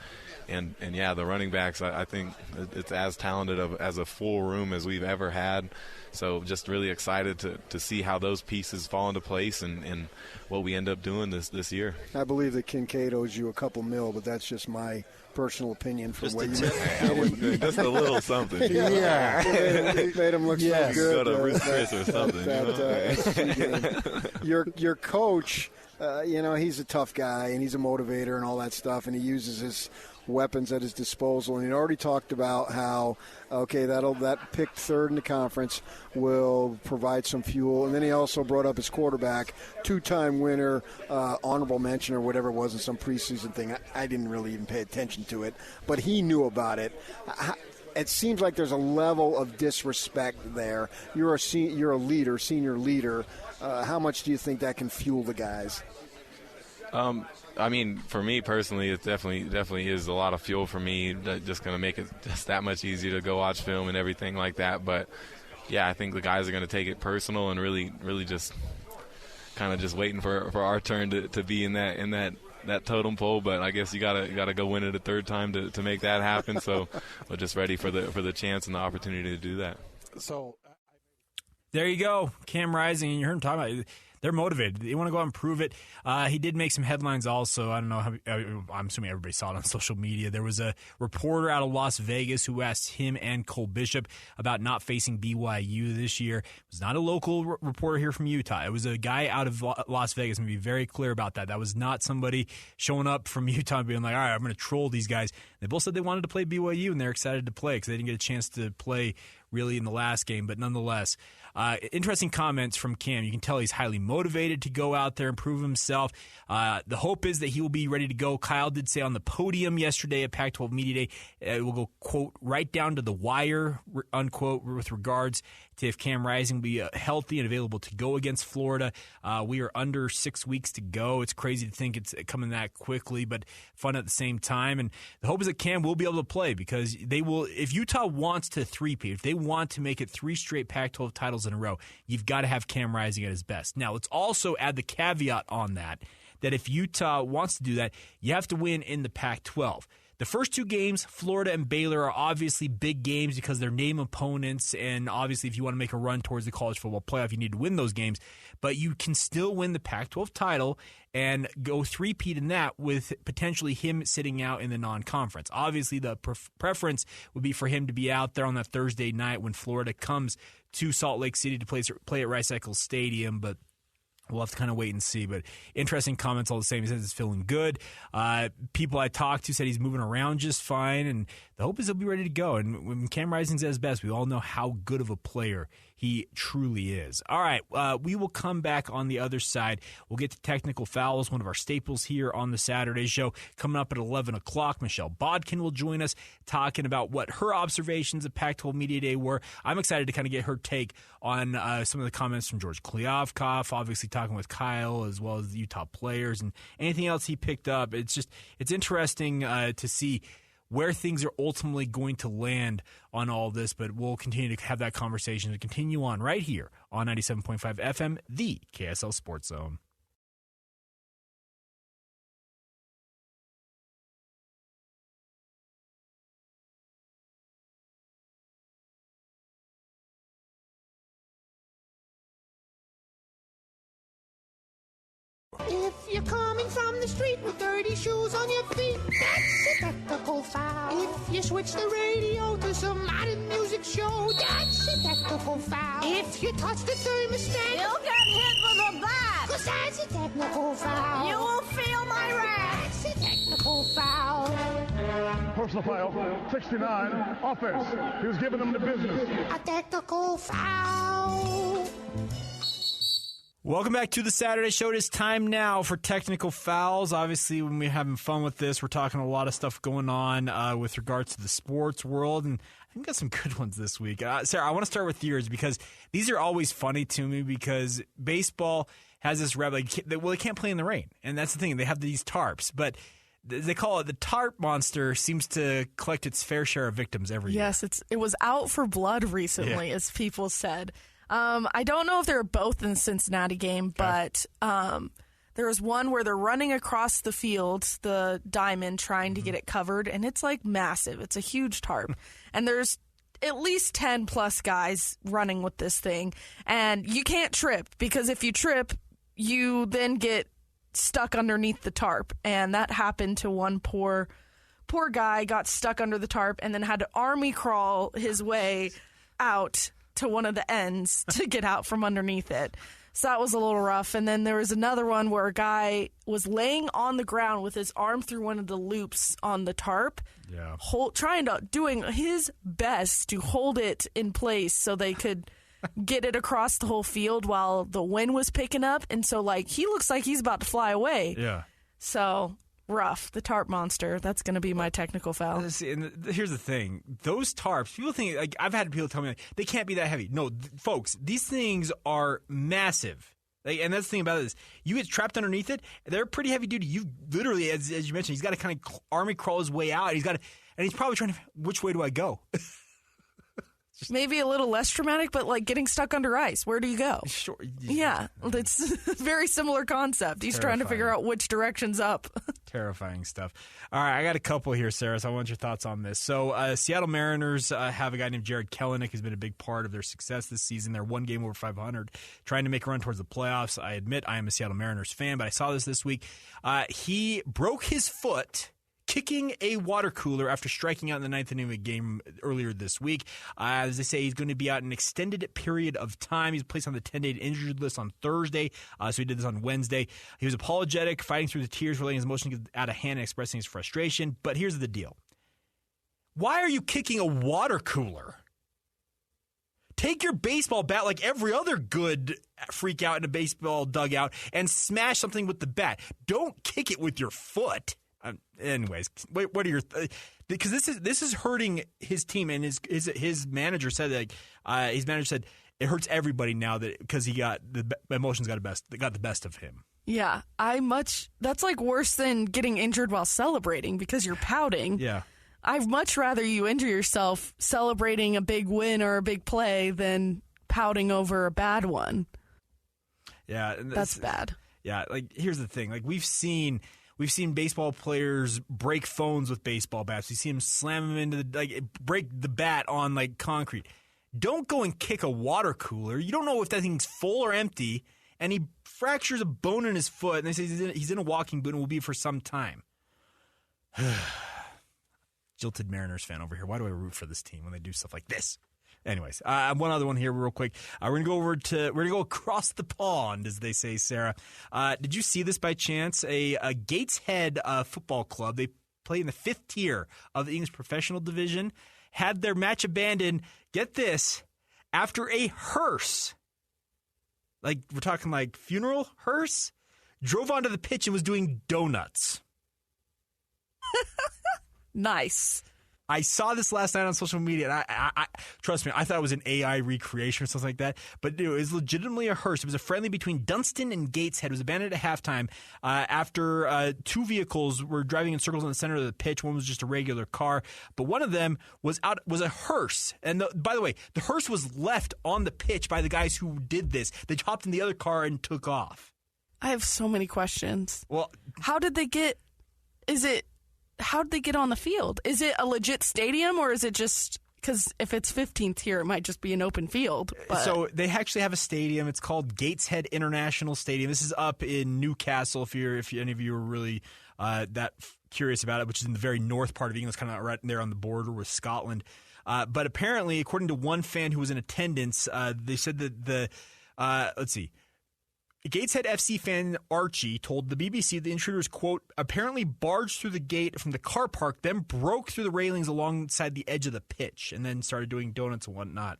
And yeah, the running backs, I think it's as talented as a full room as we've ever had. So just really excited to see how those pieces fall into place and what we end up doing this year. I believe that Kincaid owes you a couple mil, but that's just my personal opinion from what you just a little something. Yeah. Made him look so good. Go to Ruth Chris or something. Your coach, he's a tough guy and he's a motivator and all that stuff, and he uses his weapons at his disposal. And he already talked about how, that picked third in the conference will provide some fuel. And then he also brought up his quarterback, two-time winner, honorable mention or whatever it was in some preseason thing. I didn't really even pay attention to it, but he knew about it. It seems like there's a level of disrespect there. You're a senior leader. How much do you think that can fuel the guys? I mean, for me personally, it definitely is a lot of fuel for me. Just going to make it just that much easier to go watch film and everything like that. But yeah, I think the guys are going to take it personal and really just kind of just waiting for our turn to be in that totem pole. But I guess you gotta go win it a third time to make that happen. So we're just ready for the chance and the opportunity to do that. So there you go, Cam Rising, and you heard him talking about it. They're motivated. They want to go out and prove it. He did make some headlines also. I don't know I'm assuming everybody saw it on social media. There was a reporter out of Las Vegas who asked him and Cole Bishop about not facing BYU this year. It was not a local reporter here from Utah. It was a guy out of Las Vegas. I'm going to be very clear about that. That was not somebody showing up from Utah and being like, all right, I'm going to troll these guys. They both said they wanted to play BYU, and they're excited to play because they didn't get a chance to play really in the last game, but nonetheless. Interesting comments from Cam. You can tell he's highly motivated to go out there and prove himself. The hope is that he will be ready to go. Kyle did say on the podium yesterday at Pac-12 Media Day, it will go, quote, right down to the wire, unquote, with regards to if Cam Rising will be healthy and available to go against Florida. We are under 6 weeks to go. It's crazy to think it's coming that quickly, but fun at the same time. And the hope is that Cam will be able to play because they will. If Utah wants to three-peat, if they want to make it 3 straight Pac-12 titles in a row, you've got to have Cam Rising at his best. Now, let's also add the caveat on that if Utah wants to do that, you have to win in the Pac-12. The first 2 games, Florida and Baylor, are obviously big games because they're name opponents, and obviously if you want to make a run towards the college football playoff, you need to win those games. But you can still win the Pac-12 title and go three-peat in that with potentially him sitting out in the non-conference. Obviously, the preference would be for him to be out there on that Thursday night when Florida comes to Salt Lake City to play at Rice-Eccles Stadium, but we'll have to kind of wait and see, but interesting comments all the same. He says he's feeling good. People I talked to said he's moving around just fine, and the hope is he'll be ready to go. And when Cam Rising's at his best, we all know how good of a player he truly is. All right, we will come back on the other side. We'll get to technical fouls, one of our staples here on the Saturday show. Coming up at 11 o'clock, Michelle Bodkin will join us talking about what her observations of Pac-12 Media Day were. I'm excited to kind of get her take on some of the comments from George Kliavkoff, obviously talking with Kyle as well as the Utah players and anything else he picked up. It's interesting to see where things are ultimately going to land on all this, but we'll continue to have that conversation to continue on right here on 97.5 FM, the KSL Sports Zone. If you're coming from the street with dirty shoes on your feet, that's a technical foul. If you switch the radio to some modern music show, that's a technical foul. If you touch the thermostat, you'll get hit with a bat, 'cause that's a technical foul. You will feel my wrath. That's a technical foul. Personal foul, 69, offense. He was giving them the business. A technical foul. Welcome back to the Saturday Show. It is time now for technical fouls. Obviously, when we're having fun with this, we're talking a lot of stuff going on with regards to the sports world, and I think got some good ones this week. Sarah, I want to start with yours because these are always funny to me because baseball has this rep, like, they can't play in the rain, and that's the thing. They have these tarps, but they call it the tarp monster seems to collect its fair share of victims every year. Yes, it was out for blood recently, as people said. I don't know if they're both in the Cincinnati game, but there was one where they're running across the field, the diamond, trying to get it covered, and it's like massive. It's a huge tarp. And there's at least 10-plus guys running with this thing. And you can't trip, because if you trip, you then get stuck underneath the tarp. And that happened to one poor guy, got stuck under the tarp, and then had to army crawl his way out to one of the ends to get out from underneath it. So that was a little rough. And then there was another one where a guy was laying on the ground with his arm through one of the loops on the tarp, doing his best to hold it in place so they could get it across the whole field while the wind was picking up. And so, like, he looks like he's about to fly away. Yeah. So rough. The tarp monster. That's going to be my technical foul. And here's the thing. Those tarps, people think, like, I've had people tell me, like, they can't be that heavy. No, folks, these things are massive. Like, and that's the thing about it is you get trapped underneath it, they're pretty heavy duty. You literally, as you mentioned, he's got to kind of army crawl his way out. And he's probably trying to, which way do I go? Maybe a little less dramatic, but like getting stuck under ice. Where do you go? Sure. Yeah, it's a very similar concept. He's trying to figure out which direction's up. Terrifying stuff. All right, I got a couple here, Sarah, so I want your thoughts on this. So Seattle Mariners have a guy named Jared Kelenic who's been a big part of their success this season. They're one game over 500, trying to make a run towards the playoffs. I admit I am a Seattle Mariners fan, but I saw this week. He broke his foot kicking a water cooler after striking out in the ninth inning of a game earlier this week. As they say, he's going to be out an extended period of time. He's placed on the 10-day injured list on Thursday, so he did this on Wednesday. He was apologetic, fighting through the tears, relaying his emotions out of hand and expressing his frustration. But here's the deal. Why are you kicking a water cooler? Take your baseball bat like every other good freak out in a baseball dugout and smash something with the bat. Don't kick it with your foot. Anyways, wait, what are your? Because this is hurting his team, and his manager said it hurts everybody now that because he got the emotions got the best of him. Yeah, that's like worse than getting injured while celebrating because you're pouting. Yeah. I'd much rather you injure yourself celebrating a big win or a big play than pouting over a bad one. Yeah. That's bad. Yeah, like here's the thing. Like we've seen baseball players break phones with baseball bats. We see them slam them into break the bat on like concrete. Don't go and kick a water cooler. You don't know if that thing's full or empty. And he fractures a bone in his foot, and they say he's in a walking boot and will be for some time. Jilted Mariners fan over here. Why do I root for this team when they do stuff like this? Anyways, one other one here real quick. We're gonna go across the pond, as they say, Sarah. Did you see this by chance? A Gateshead football club, they play in the 5th tier of the English professional division, had their match abandoned, get this, after a hearse. Like, we're talking like funeral hearse, drove onto the pitch and was doing donuts. Nice. I saw this last night on social media, and I trust me, I thought it was an AI recreation or something like that. But it was legitimately a hearse. It was a friendly between Dunstan and Gateshead. It was abandoned at halftime after 2 vehicles were driving in circles in the center of the pitch. One was just a regular car, but one of them was a hearse. And by the way, the hearse was left on the pitch by the guys who did this. They hopped in the other car and took off. I have so many questions. Well, how did they get on the field? Is it a legit stadium, or is it just because if it's 15th here, it might just be an open field? But. So they actually have a stadium. It's called Gateshead International Stadium. This is up in Newcastle. If any of you are really that curious about it, which is in the very north part of England, it's kind of right there on the border with Scotland. But apparently, according to one fan who was in attendance, they said that let's see. Gateshead FC fan Archie told the BBC the intruders, quote, apparently barged through the gate from the car park, then broke through the railings alongside the edge of the pitch, and then started doing donuts and whatnot.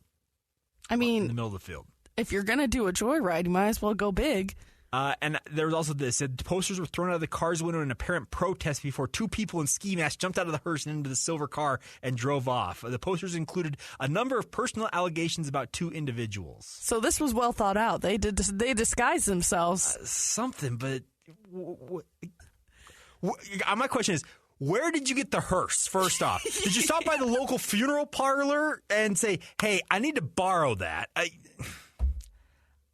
I mean, in the middle of the field. If you're going to do a joyride, you might as well go big. And there was also this. The posters were thrown out of the car's window in apparent protest before 2 people in ski masks jumped out of the hearse and into the silver car and drove off. The posters included a number of personal allegations about 2 individuals. So this was well thought out. They disguised themselves. Something, but my question is, where did you get the hearse, first off? Did you stop by the local funeral parlor and say, hey, I need to borrow that?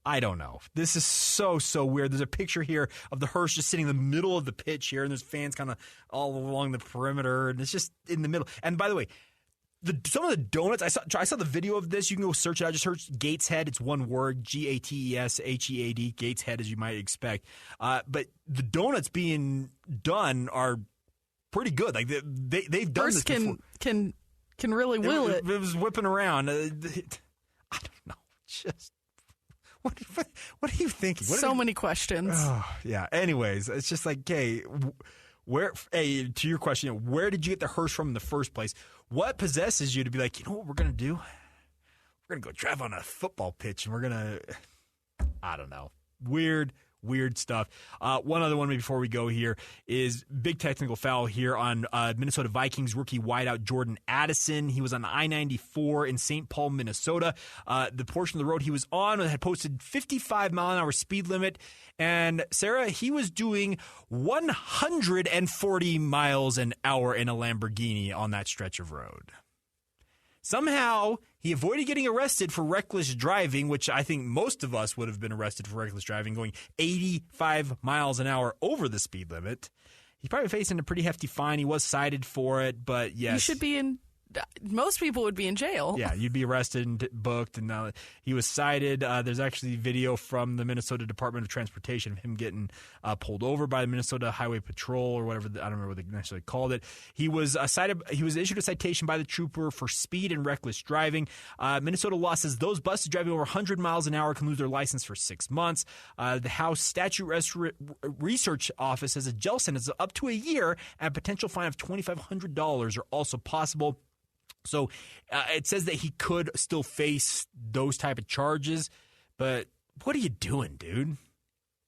I don't know. This is so weird. There's a picture here of the hearse just sitting in the middle of the pitch here, and there's fans kind of all along the perimeter, and it's just in the middle. And by the way, some of the donuts, I saw the video of this. You can go search it out. Just search Gateshead. It's one word, Gateshead, Gateshead, as you might expect. But the donuts being done are pretty good. Like they've done hearse this before. can really will it. It was whipping around. I don't know. Just. What are you thinking? Many questions. Oh, yeah. Anyways, it's just like, hey, to your question, where did you get the hearse from in the first place? What possesses you to be like, you know what we're going to do? We're going to go drive on a football pitch, and we're going to, I don't know, weird stuff. One other one before we go here is big technical foul here on Minnesota Vikings rookie wideout Jordan Addison. He was on I-94 in St. Paul, Minnesota. The portion of the road he was on had posted 55-mile-an-hour speed limit. And, Sarah, he was doing 140 miles an hour in a Lamborghini on that stretch of road. Somehow, he avoided getting arrested for reckless driving, which I think most of us would have been arrested for reckless driving, going 85 miles an hour over the speed limit. He's probably facing a pretty hefty fine. He was cited for it, but yes. You should be in... Most people would be in jail. Yeah, you'd be arrested and booked, and he was cited. There's actually video from the Minnesota Department of Transportation of him getting pulled over by the Minnesota Highway Patrol or whatever. I don't remember what they necessarily called it. He was cited. He was issued a citation by the trooper for speed and reckless driving. Minnesota law says those buses driving over 100 miles an hour can lose their license for 6 months. The House Statute Research Office says a jail sentence of up to a year and a potential fine of $2,500 are also possible. So it says that he could still face those type of charges, but what are you doing, dude?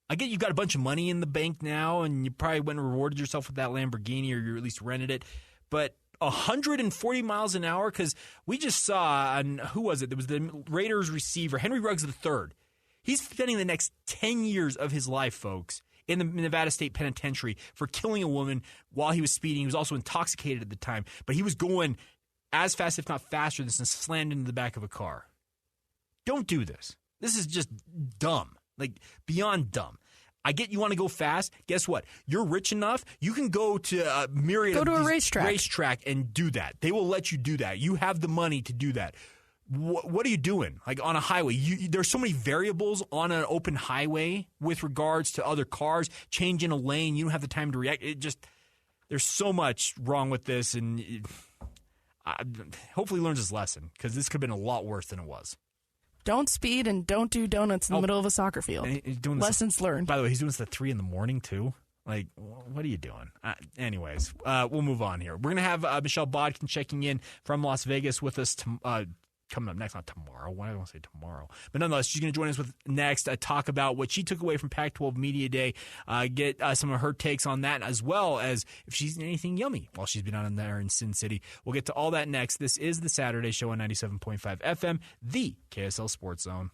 I get you got a bunch of money in the bank now, and you probably went and rewarded yourself with that Lamborghini, or you at least rented it, but 140 miles an hour, because we just saw, on, who was it? It was the Raiders receiver, Henry Ruggs III. He's spending the next 10 years of his life, folks, in the Nevada State Penitentiary for killing a woman while he was speeding. He was also intoxicated at the time, but he was going as fast, if not faster, than slammed into the back of a car. Don't do this. This is just dumb, like beyond dumb. I get you want to go fast. Guess what? You're rich enough. You can go to a myriad of a these racetrack and do that. They will let you do that. You have the money to do that. What are you doing? Like on a highway, there's so many variables on an open highway with regards to other cars. Changing a lane, you don't have the time to react. There's so much wrong with this, and hopefully he learns his lesson, because this could have been a lot worse than it was. Don't speed and don't do donuts in the middle of a soccer field. Lessons learned. By the way, he's doing this at 3 a.m. too. Like, what are you doing? Anyways, we'll move on here. We're going to have Michelle Bodkin checking in from Las Vegas with us coming up next. Not tomorrow. Why do I want to say tomorrow? But nonetheless, she's going to join us with next, talk about what she took away from Pac-12 Media Day, get some of her takes on that, as well as if she's eaten anything yummy while she's been out in there in Sin City. We'll get to all that next. This is the Saturday Show on 97.5 FM, the KSL Sports Zone.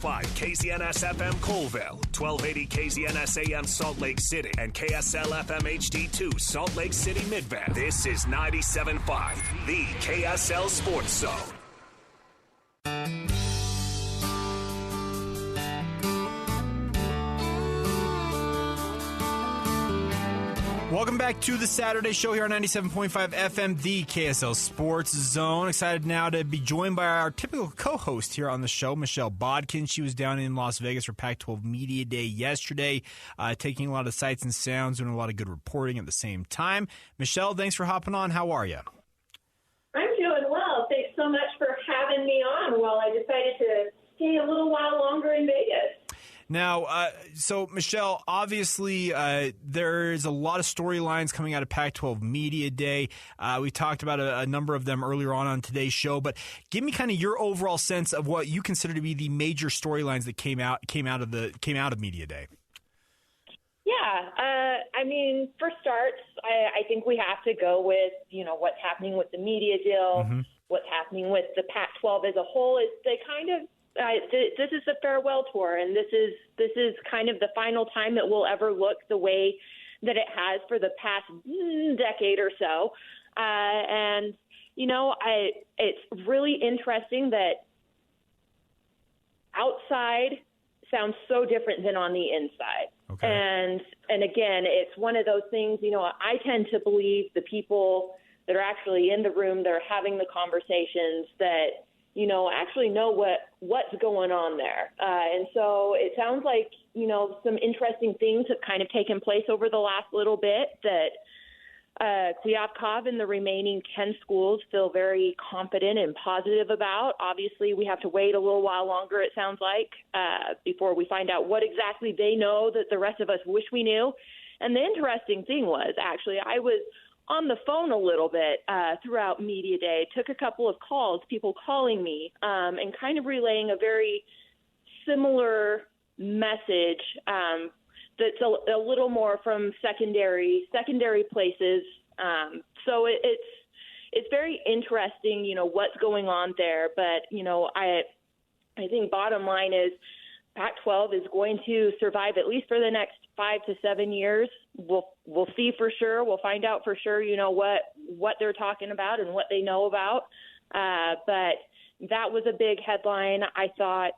KZNS FM Colville, 1280 KZNS AM Salt Lake City, and KSL FM HD2 Salt Lake City Midvale. This is 97.5, the KSL Sports Zone. Welcome back to the Saturday Show here on 97.5 FM, the KSL Sports Zone. Excited now to be joined by our typical co-host here on the show, Michelle Bodkin. She was down in Las Vegas for Pac-12 Media Day yesterday, taking a lot of sights and sounds, doing a lot of good reporting at the same time. Michelle, thanks for hopping on. How are you? I'm doing well. Thanks so much for having me on while I decided to stay a little while longer in Vegas. Now, so Michelle, obviously there's a lot of storylines coming out of Pac-12 Media Day. We talked about a number of them earlier on today's show, but give me kind of your overall sense of what you consider to be the major storylines that came out of Media Day. Yeah, I mean, for starts, I think we have to go with what's happening with the media deal, what's happening with the Pac-12 as a whole. Is they kind of this is the farewell tour, and this is kind of the final time it will ever look the way that it has for the past decade or so. And it's really interesting that outside sounds so different than on the inside. Okay. And again, it's one of those things. I tend to believe the people that are actually in the room, that are having the conversations, that actually know what's going on there. And so it sounds like, some interesting things have kind of taken place over the last little bit that Klyavkov and the remaining 10 schools feel very confident and positive about. Obviously, we have to wait a little while longer, it sounds like, before we find out what exactly they know that the rest of us wish we knew. And the interesting thing was, actually, I was on the phone a little bit throughout Media Day, took a couple of calls, people calling me, and kind of relaying a very similar message that's a little more from secondary places. So it's very interesting, what's going on there. But, I think bottom line is Pac-12 is going to survive at least for the next 5 to 7 years. We'll see for sure. We'll find out for sure, what they're talking about and what they know about. But that was a big headline. I thought,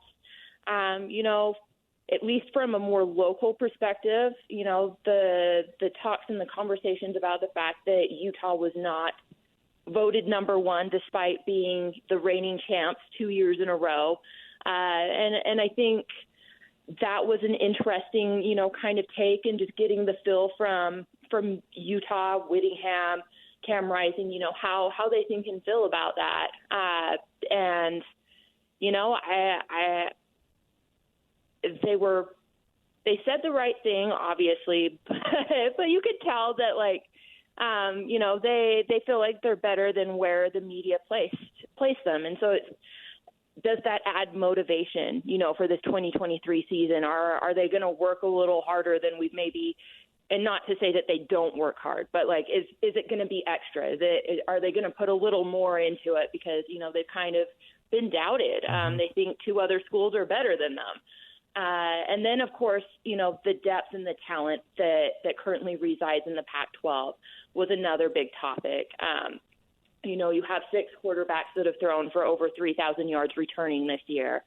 at least from a more local perspective, the talks and the conversations about the fact that Utah was not voted number one despite being the reigning champs 2 years in a row. And I think that was an interesting, kind of take, and just getting the feel from Utah, Whittingham, Cam Rising, how they think and feel about that. And they said the right thing, obviously, but you could tell that, like, they feel like they're better than where the media placed them. And so does that add motivation, for this 2023 season? Are they going to work a little harder than we've maybe, and not to say that they don't work hard, but like, is it going to be extra? Are they going to put a little more into it? Because, they've kind of been doubted. They think two other schools are better than them. And then, of course, the depth and the talent that currently resides in the Pac-12 was another big topic. You have 6 quarterbacks that have thrown for over 3,000 yards returning this year.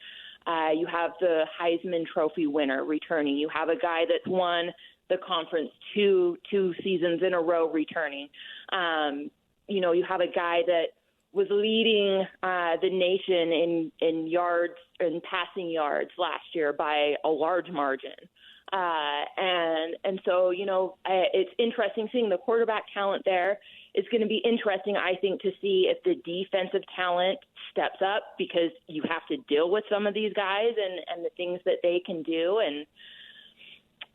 You have the Heisman Trophy winner returning. You have a guy that's won the conference two seasons in a row returning. You have a guy that was leading the nation in yards and passing yards last year by a large margin. And so, it's interesting seeing the quarterback talent there. It's going to be interesting, I think, to see if the defensive talent steps up, because you have to deal with some of these guys and the things that they can do. And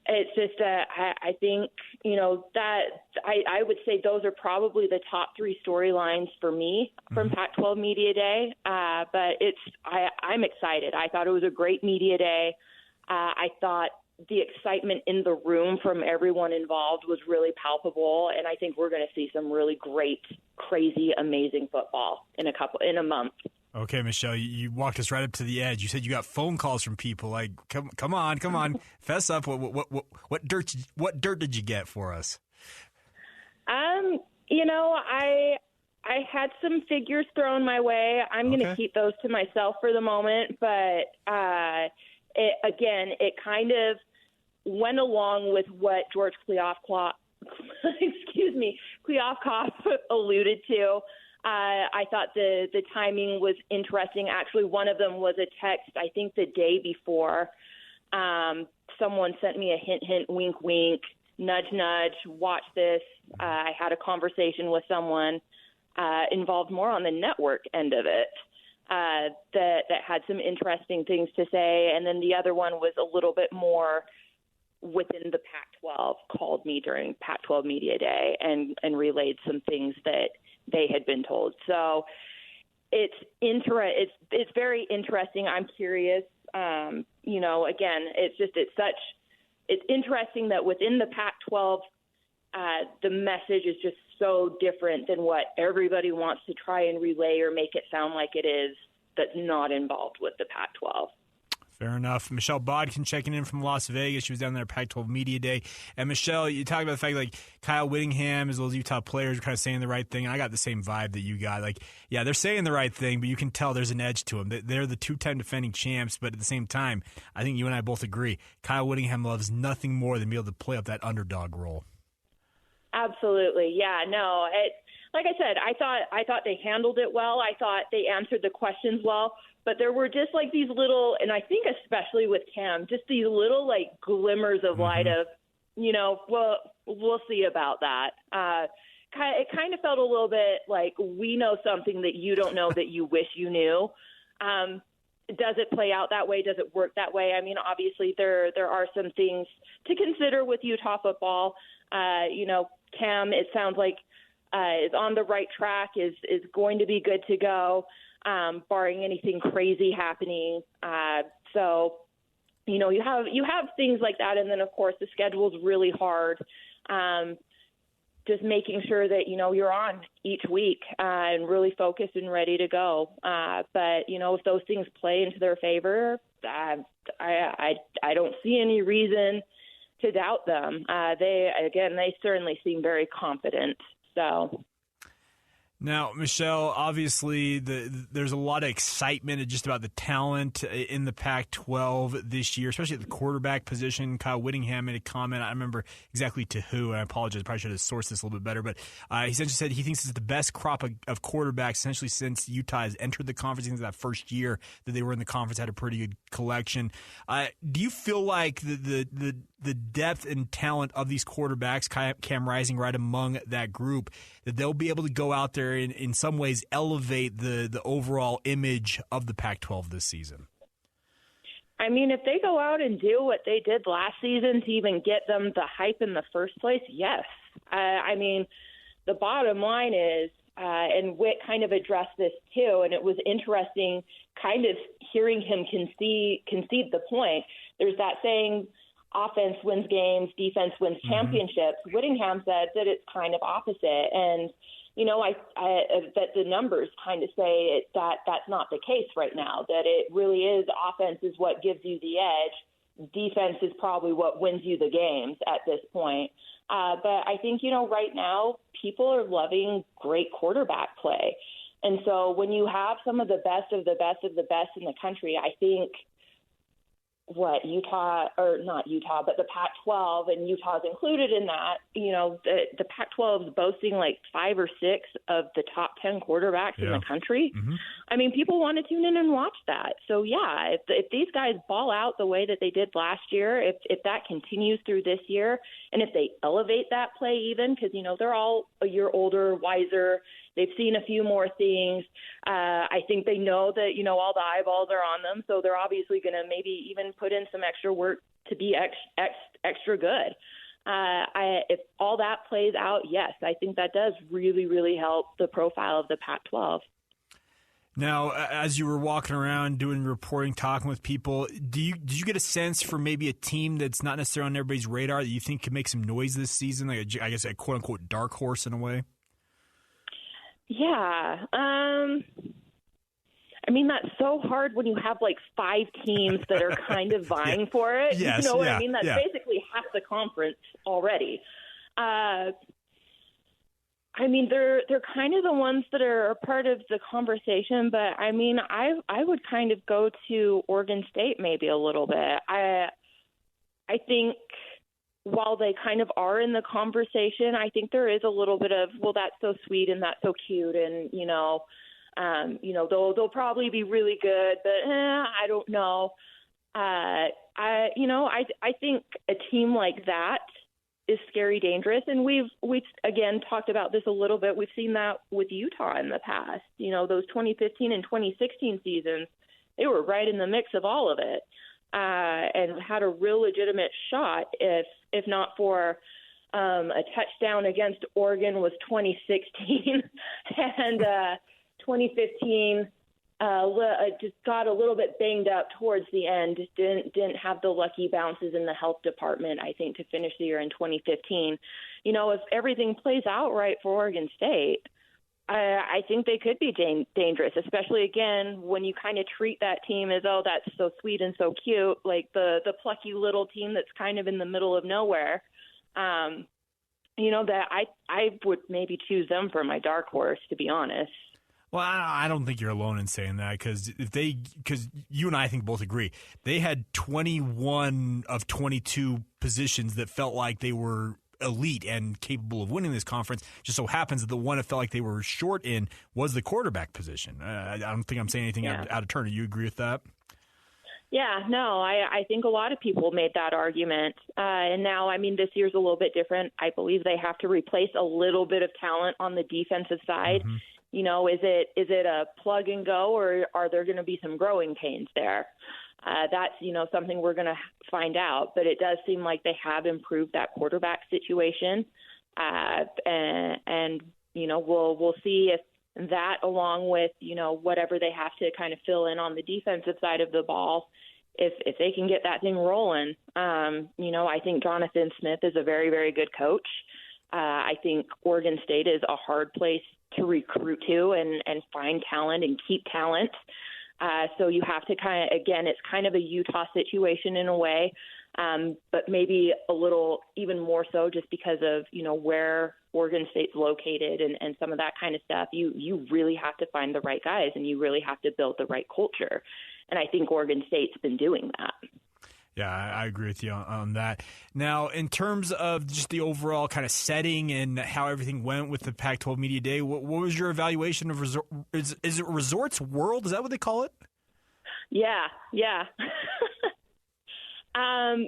it's just, I think, that I would say those are probably the top 3 storylines for me from Pac-12 Media Day. But I'm excited. I thought it was a great media day. I thought the excitement in the room from everyone involved was really palpable, and I think we're going to see some really great, crazy, amazing football in a month. Okay, Michelle, you walked us right up to the edge. You said you got phone calls from people. Like, come on, fess up. What dirt did you get for us? I had some figures thrown my way. I'm going to keep those to myself for the moment, but it kind of went along with what George Kliavkoff alluded to. I thought the timing was interesting. Actually, one of them was a text, I think the day before. Someone sent me a hint, hint, wink, wink, nudge, nudge, watch this. I had a conversation with someone involved more on the network end of it. That had some interesting things to say. And then the other one was a little bit more within the Pac-12, called me during Pac-12 Media Day and relayed some things that they had been told. So it's very interesting. I'm curious. Again, it's interesting that within the Pac-12, the message is just so different than what everybody wants to try and relay or make it sound like it is, that's not involved with the Pac-12. Fair enough. Michelle Bodkin checking in from Las Vegas. She was down there at Pac-12 Media Day. And Michelle, you talked about the fact like Kyle Whittingham as well as Utah players are kind of saying the right thing. And I got the same vibe that you got. Like, yeah, they're saying the right thing, but you can tell there's an edge to them. They're the 2-time defending champs, but at the same time, I think you and I both agree, Kyle Whittingham loves nothing more than being able to play up that underdog role. Absolutely. Yeah, no. Like I said, I thought they handled it well. I thought they answered the questions well. But there were just like these little, and I think especially with Cam, just these little like glimmers of light of, we'll see about that. It kind of felt a little bit like we know something that you don't know that you wish you knew. Does it play out that way? Does it work that way? I mean, obviously there are some things to consider with Utah football. Cam, it sounds like is on the right track, is going to be good to go. Barring anything crazy happening. So, you have things like that. And then, of course, the schedule's really hard. Just making sure that, you're on each week and really focused and ready to go. But, if those things play into their favor, I don't see any reason to doubt them. They certainly seem very confident. So. Now, Michelle, obviously there's a lot of excitement just about the talent in the Pac-12 this year, especially at the quarterback position. Kyle Whittingham made a comment. I remember exactly to who, and I apologize, probably should have sourced this a little bit better, but he essentially said he thinks it's the best crop of quarterbacks essentially since Utah has entered the conference. I think that first year that they were in the conference had a pretty good collection. Do you feel like the depth and talent of these quarterbacks, Cam Rising right among that group, that they'll be able to go out there and in some ways elevate the overall image of the Pac-12 this season? I mean, if they go out and do what they did last season to even get them the hype in the first place, yes. I mean, the bottom line is, and Whit kind of addressed this too, and it was interesting kind of hearing him concede the point. There's that saying, offense wins games, defense wins championships. Whittingham said that it's kind of opposite. And, you know, I that the numbers kind of say that that's not the case right now, that it really is offense is what gives you the edge. Defense is probably what wins you the games at this point. But I think, you know, right now people are loving great quarterback play. And so when you have some of the best of the best of the best in the country, I think Utah, or not Utah, but the Pac-12, and Utah's included in that, you know, the Pac-12 is boasting like 5 or 6 of the top 10 quarterbacks in the country. Mm-hmm. I mean, people want to tune in and watch that. So, yeah, if these guys ball out the way that they did last year, if that continues through this year, and if they elevate that play even, because, you know, they're all a year older, wiser, they've seen a few more things. I think they know that, you know, all the eyeballs are on them, so they're obviously going to maybe even put in some extra work to be extra good. If all that plays out, yes, I think that does really, really help the profile of the Pac-12. Now, as you were walking around doing reporting, talking with people, did you get a sense for maybe a team that's not necessarily on everybody's radar that you think could make some noise this season, like I guess a quote-unquote dark horse in a way? Yeah. I mean, that's so hard when you have like 5 teams that are kind of vying for it. Yes, you know what I mean? That's basically half the conference already. I mean, they're kind of the ones that are a part of the conversation, but I mean, I would kind of go to Oregon State maybe a little bit. I think while they kind of are in the conversation, I think there is a little bit of, well, that's so sweet and that's so cute, and you know, they'll probably be really good, but I don't know. I think a team like that is scary dangerous, and we've again talked about this a little bit. We've seen that with Utah in the past. You know, those 2015 and 2016 seasons, they were right in the mix of all of it, and had a real legitimate shot if not for a touchdown against Oregon was 2016, and 2015 just got a little bit banged up towards the end. Didn't have the lucky bounces in the health department, I think, to finish the year in 2015. You know, if everything plays out right for Oregon State, I think they could be dangerous, especially, again, when you kind of treat that team as, oh, that's so sweet and so cute, like the plucky little team that's kind of in the middle of nowhere. You know, that I would maybe choose them for my dark horse, to be honest. Well, I don't think you're alone in saying that, because you and I think both agree they had 21 of 22 positions that felt like they were elite and capable of winning this conference. Just so happens that the one it felt like they were short in was the quarterback position. I don't think I'm saying anything out of turn. Do you agree with that? Yeah, no, I think a lot of people made that argument. And now, I mean, this year's a little bit different. I believe they have to replace a little bit of talent on the defensive side. Mm-hmm. You know, is it a plug and go, or are there going to be some growing pains there? That's, you know, something we're going to find out. But it does seem like they have improved that quarterback situation. And you know, we'll see if that, along with, you know, whatever they have to kind of fill in on the defensive side of the ball, if they can get that thing rolling. You know, I think Jonathan Smith is a very, very good coach. I think Oregon State is a hard place to recruit to and find talent and keep talent. So you have to kind of, again, it's kind of a Utah situation in a way. but maybe a little even more so just because of, where Oregon State's located and some of that kind of stuff. You really have to find the right guys, and you really have to build the right culture. And I think Oregon State's been doing that. Yeah, I agree with you on that. Now, in terms of just the overall kind of setting and how everything went with the Pac-12 Media Day, what was your evaluation of is it Resorts World? Is that what they call it? Yeah.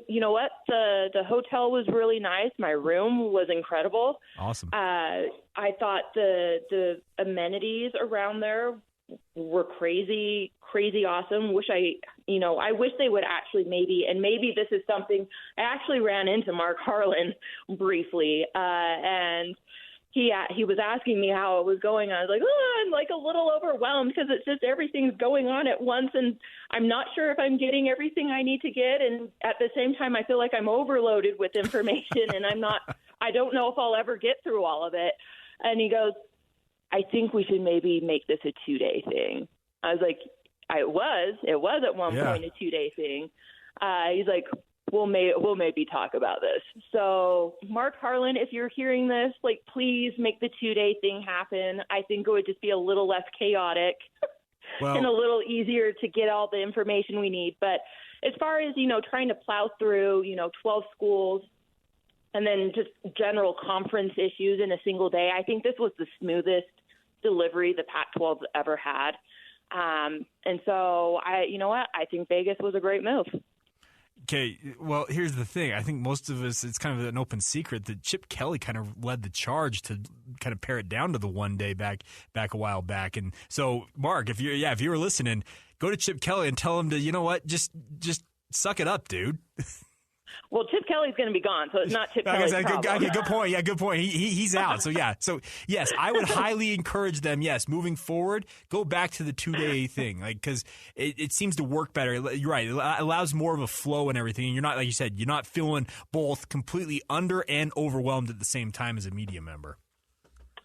You know what? The hotel was really nice. My room was incredible. Awesome. I thought the amenities around there were crazy awesome. I wish they would actually maybe this is something. I actually ran into Mark Harlan briefly, and he was asking me how it was going. I was like, I'm like a little overwhelmed because it's just everything's going on at once, and I'm not sure if I'm getting everything I need to get, and at the same time I feel like I'm overloaded with information and I don't know if I'll ever get through all of it. And he goes, I think we should maybe make this a 2-day thing. I was like, it was at one point a 2-day thing. He's like, we'll maybe talk about this. So Mark Harlan, if you're hearing this, please make the 2-day thing happen. I think it would just be a little less chaotic and a little easier to get all the information we need. But as far as, trying to plow through, 12 schools and then just general conference issues in a single day, I think this was the smoothest delivery the Pac-12's ever had. And so I think Vegas was a great move. Okay, well, here's the thing. I think most of us, it's kind of an open secret that Chip Kelly kind of led the charge to kind of pare it down to the 1 day back a while back. And so, Mark, if you were listening, go to Chip Kelly and tell him to, just suck it up, dude. Well, Chip Kelly's going to be gone, so it's not Chip Kelly's problem. Good point. Yeah, good point. He's out. So, yeah. So, yes, I would highly encourage them, moving forward, go back to the 2-day thing, because it seems to work better. You're right. It allows more of a flow and everything. And you're not, like you said, you're not feeling both completely under and overwhelmed at the same time as a media member.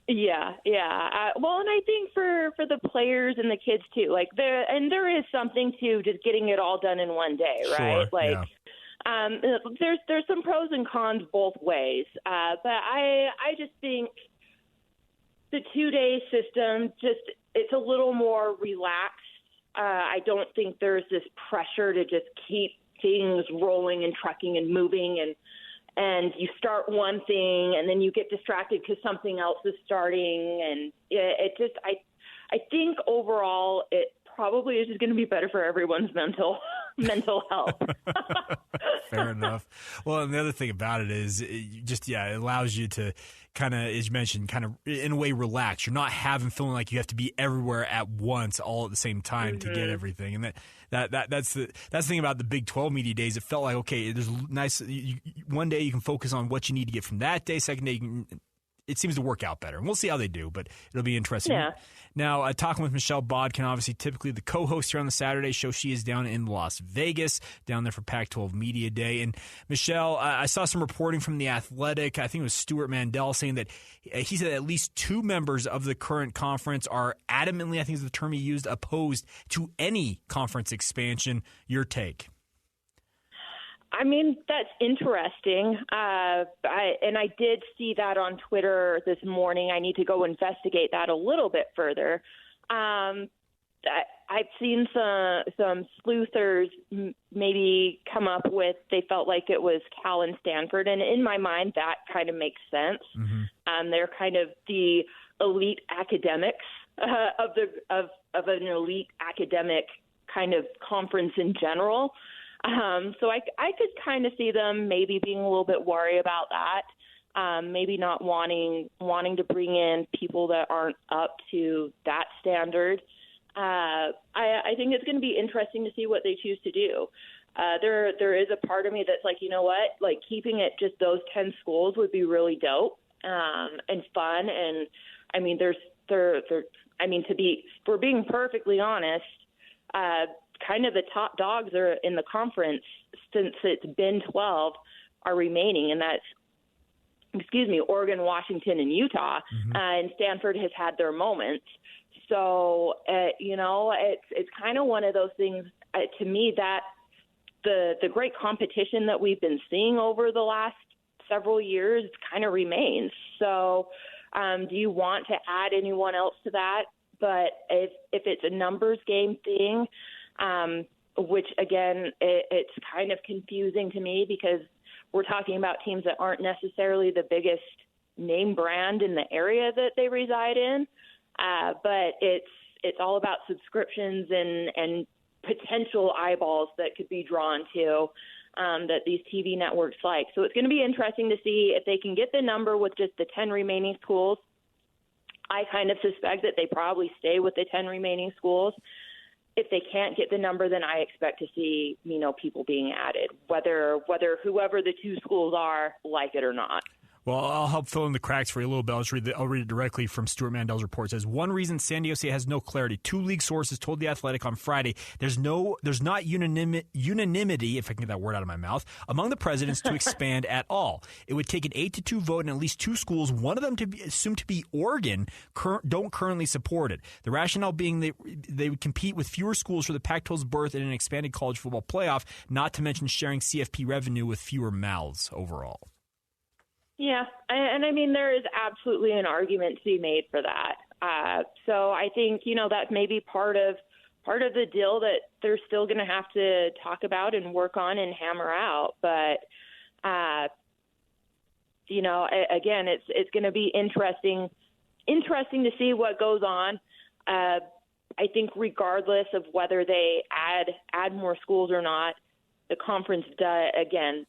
Yeah. Well, and I think for the players and the kids, too, there is something to just getting it all done in one day, right? Sure, there's some pros and cons both ways, but I just think the 2-day system it's a little more relaxed. I don't think there's this pressure to just keep things rolling and trucking and moving, and you start one thing and then you get distracted because something else is starting, and I think overall it probably is just going to be better for everyone's mental health. Fair enough. Well, and the other thing about it is it allows you to kind of, as you mentioned, kind of in a way relax. You're not feeling like you have to be everywhere at once all at the same time to get everything. And that's the thing about the Big 12 Media Days. It felt like, okay, there's nice. One day you can focus on what you need to get from that day. Second day, it seems to work out better. And we'll see how they do, but it'll be interesting. Yeah. Now, talking with Michelle Bodkin, obviously typically the co-host here on the Saturday show. She is down in Las Vegas, down there for Pac-12 Media Day. And Michelle, I saw some reporting from The Athletic. I think it was Stuart Mandel saying that he said at least 2 members of the current conference are adamantly, I think is the term he used, opposed to any conference expansion. Your take? I mean, that's interesting. I did see that on Twitter this morning. I need to go investigate that a little bit further. I've seen some sleuthers maybe come up with they felt like it was Cal and Stanford, and in my mind that kind of makes sense. Mm-hmm. They're kind of the elite academics of an elite academic kind of conference in general. So I could kind of see them maybe being a little bit worried about that, maybe not wanting to bring in people that aren't up to that standard. I think it's going to be interesting to see what they choose to do. There is a part of me that's like, you know what, like keeping it just those 10 schools would be really dope and fun. And I mean, if we're being perfectly honest, kind of the top dogs are in the conference since it's been 12 are remaining, and that's, Oregon, Washington, and Utah. Mm-hmm. And Stanford has had their moments. So, it's kind of one of those things, to me, that the great competition that we've been seeing over the last several years kind of remains. So do you want to add anyone else to that? But if it's a numbers game thing, which, again, it's kind of confusing to me because we're talking about teams that aren't necessarily the biggest name brand in the area that they reside in. But it's all about subscriptions and potential eyeballs that could be drawn to that these TV networks like. So it's going to be interesting to see if they can get the number with just the 10 remaining schools. I kind of suspect that they probably stay with the 10 remaining schools. If they can't get the number, then I expect to see, people being added, whether whoever the two schools are like it or not. Well, I'll help fill in the cracks for you a little bit. I'll read it directly from Stuart Mandel's report. It says, one reason San Diego State has no clarity. Two league sources told The Athletic on Friday there's not unanimity, if I can get that word out of my mouth, among the presidents to expand at all. It would take an 8-2 vote, and at least two schools, one of them assumed to be Oregon, don't currently support it. The rationale being they would compete with fewer schools for the Pac-12's berth in an expanded college football playoff, not to mention sharing CFP revenue with fewer mouths overall. Yeah, and I mean, there is absolutely an argument to be made for that. So I think, that's maybe part of the deal that they're still going to have to talk about and work on and hammer out. But, again, it's going to be interesting to see what goes on. I think regardless of whether they add more schools or not, the conference again.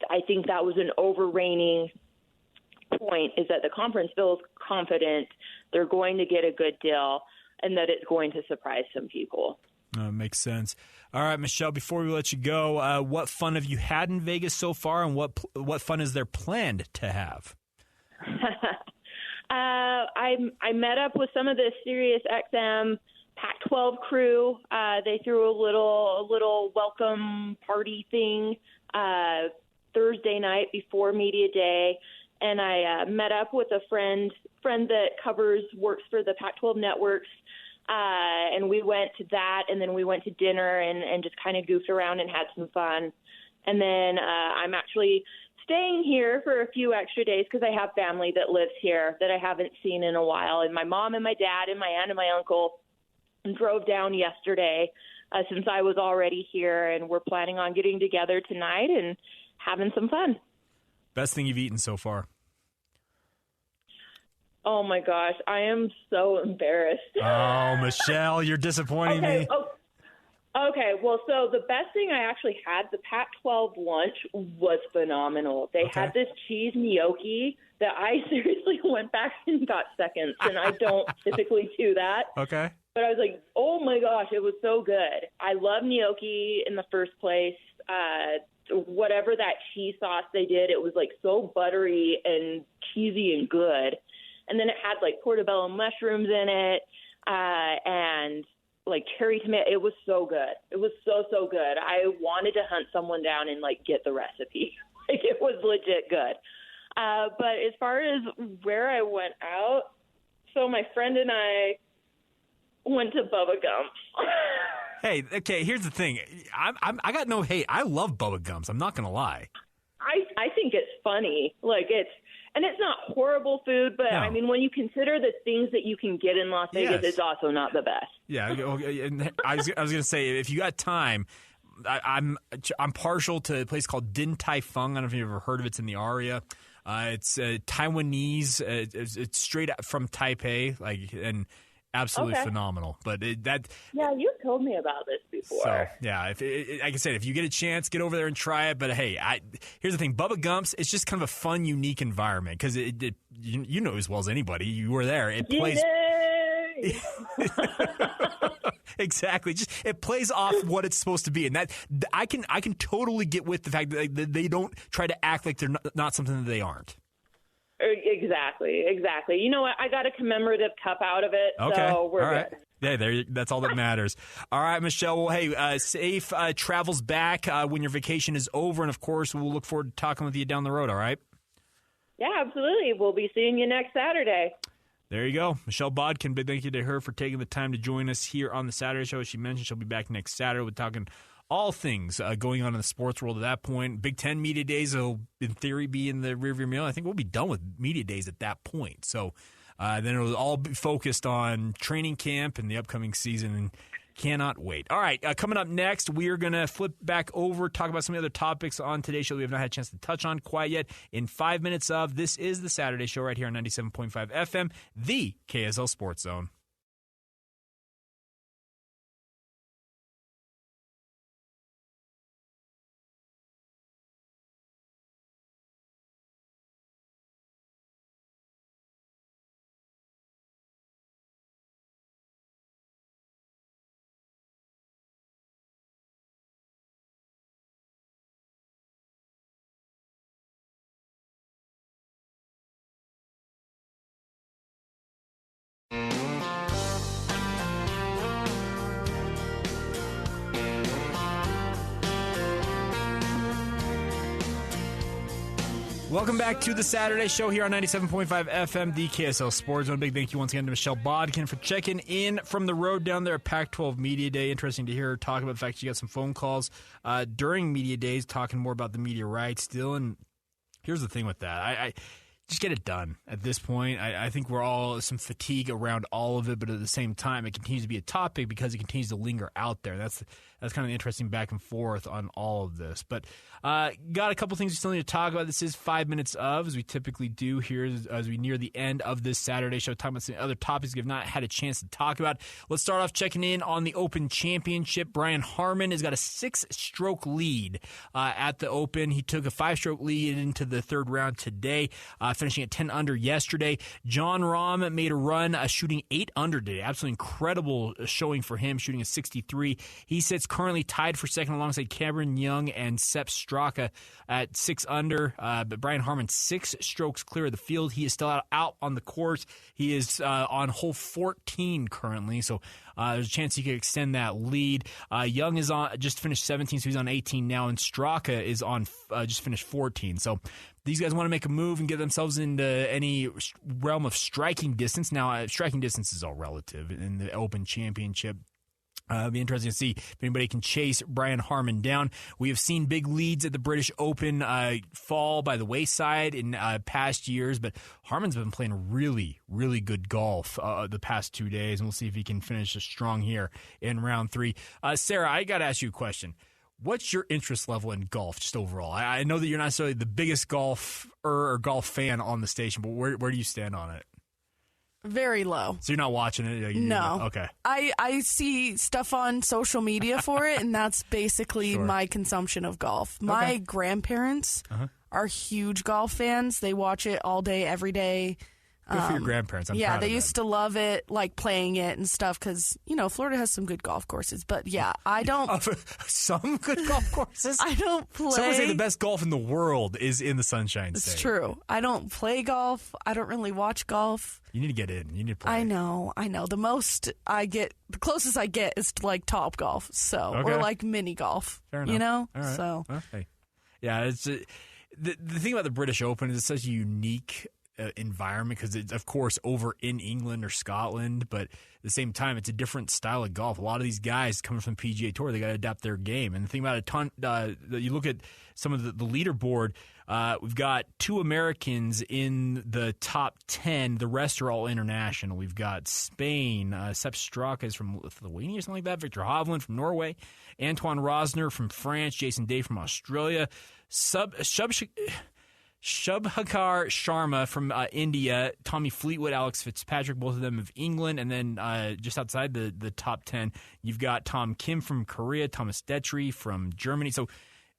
I think that was an overreigning point, is that the conference feels confident they're going to get a good deal and that it's going to surprise some people. Makes sense. All right, Michelle, before we let you go, what fun have you had in Vegas so far, and what fun is there planned to have? I met up with some of the Sirius XM Pac-12 crew. They threw a little welcome party thing Thursday night before Media Day, and I met up with a friend that works for the Pac-12 networks, and we went to that, and then we went to dinner and just kind of goofed around and had some fun. And then I'm actually staying here for a few extra days because I have family that lives here that I haven't seen in a while, and my mom and my dad and my aunt and my uncle drove down yesterday since I was already here, and we're planning on getting together tonight and having some fun. Best thing you've eaten so far? Oh, my gosh. I am so embarrassed. Oh, Michelle, you're disappointing me. Okay, well, so the best thing I actually had, the Pac-12 lunch, was phenomenal. They had this cheese gnocchi that I seriously went back and got seconds, and I don't typically do that. Okay. But I was like, oh, my gosh, it was so good. I love gnocchi in the first place. Whatever that cheese sauce they did, it was like so buttery and cheesy and good. And then it had like portobello mushrooms in it and like cherry tomato. It was so good. It was so good. I wanted to hunt someone down and like get the recipe. Like it was legit good. But as far as where I went out, so my friend and I went to Bubba Gump's. Hey, okay, here's the thing. I got no hate. I love Bubba Gumps. I'm not going to lie. I think it's funny. Like it's not horrible food, but no. I mean, when you consider the things that you can get in Las Vegas, it's also not the best. Yeah, and I was going to say, if you got time, I'm partial to a place called Din Tai Fung. I don't know if you've ever heard of it. It's in the area. It's Taiwanese. It's straight from Taipei, and absolutely phenomenal. But yeah, you told me about this before. So yeah, like I said, if you get a chance, get over there and try it. But hey, here's the thing: Bubba Gump's. It's just kind of a fun, unique environment because you know as well as anybody. You were there. It plays. Exactly. It plays off what it's supposed to be, and that I can totally get with the fact that they don't try to act like they're not something that they aren't. Exactly. You know what? I got a commemorative cup out of it, so we're good. Yeah, that's all that matters. All right, Michelle. Well, hey, safe travels back when your vacation is over, and of course, we'll look forward to talking with you down the road. All right? Yeah, absolutely. We'll be seeing you next Saturday. There you go. Michelle Bodkin, big thank you to her for taking the time to join us here on the Saturday show. As she mentioned, she'll be back next Saturday. We're talking all things going on in the sports world at that point. Big Ten Media Days will, in theory, be in the rearview mirror. I think we'll be done with Media Days at that point. So then it'll all be focused on training camp and the upcoming season, and cannot wait. All right, coming up next, we are going to flip back over, talk about some of the other topics on today's show we have not had a chance to touch on quite yet. In 5 minutes of This is the Saturday Show right here on 97.5 FM, the KSL Sports Zone. Welcome back to the Saturday Show here on 97.5 FM, the KSL Sports Zone. Big thank you once again to Michelle Bodkin for checking in from the road down there at Pac-12 Media Day. Interesting to hear her talk about the fact she got some phone calls during Media Days, talking more about the media rights still. And here's the thing with that. I just get it done at this point. I think we're all some fatigue around all of it, but at the same time, it continues to be a topic because it continues to linger out there. That's kind of interesting back and forth on all of this. But got a couple things we still need to talk about. This is 5 minutes of, as we typically do here as we near the end of this Saturday show, talking about some other topics we have not had a chance to talk about. Let's start off checking in on the Open Championship. Brian Harman has got a 6-stroke lead at the Open. He took a 5-stroke lead into the third round today, finishing at 10 under yesterday. John Rahm made a run, shooting 8 under today. Absolutely incredible showing for him, shooting a 63. He sits currently tied for second alongside Cameron Young and Sepp Straka at 6 under. But Brian Harman 6 strokes clear of the field. He is still out on the course. He is on hole 14 currently, so there's a chance he could extend that lead. Young is on just finished 17, so he's on 18 now, and Straka is on just finished 14. So these guys want to make a move and get themselves into any realm of striking distance. Now, striking distance is all relative in the Open Championship. It'll be interesting to see if anybody can chase Brian Harman down. We have seen big leads at the British Open fall by the wayside in past years, but Harman's been playing really, really good golf the past 2 days, and we'll see if he can finish strong here in round 3. Sarah, I got to ask you a question. What's your interest level in golf, just overall? I know that you're not necessarily the biggest golfer or golf fan on the station, but where do you stand on it? Very low. So you're not watching it? No. Okay. I see stuff on social media for it, and that's basically my consumption of golf. My grandparents are huge golf fans. They watch it all day, every day. Good for your grandparents. I'm yeah, proud they of used to love it, like playing it and stuff, because, Florida has some good golf courses. But, yeah, I don't... Some good golf courses? I don't play... Some would say the best golf in the world is in the Sunshine State. It's true. I don't play golf. I don't really watch golf. You need to get in. You need to play. I know. The closest I get is like Top Golf, or like mini golf. Fair enough. All right. So, okay. Yeah, it's the thing about the British Open is it's such a unique environment because it's, of course, over in England or Scotland, but at the same time, it's a different style of golf. A lot of these guys coming from the PGA Tour, they got to adapt their game. And the thing about you look at some of the leaderboard, we've got 2 Americans in the top 10. The rest are all international. We've got Spain, Sepp Straka is from Lithuania or something like that, Victor Hovland from Norway, Antoine Rosner from France, Jason Day from Australia, Shubhankar Sharma from India, Tommy Fleetwood, Alex Fitzpatrick, both of them of England, and then just outside the top 10, you've got Tom Kim from Korea, Thomas Detry from Germany. So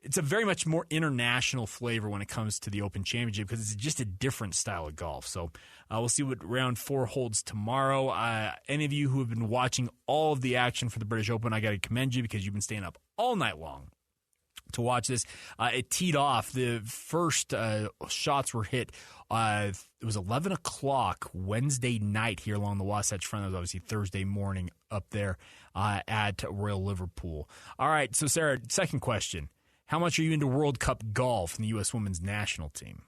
it's a very much more international flavor when it comes to the Open Championship because it's just a different style of golf. So we'll see what round 4 holds tomorrow. Any of you who have been watching all of the action for the British Open, I got to commend you because you've been staying up all night long to watch this. It teed off. The first shots were hit. It was 11 o'clock Wednesday night here along the Wasatch Front. That was obviously Thursday morning up there at Royal Liverpool. All right, so Sarah, second question. How much are you into World Cup golf and the U.S. women's national team?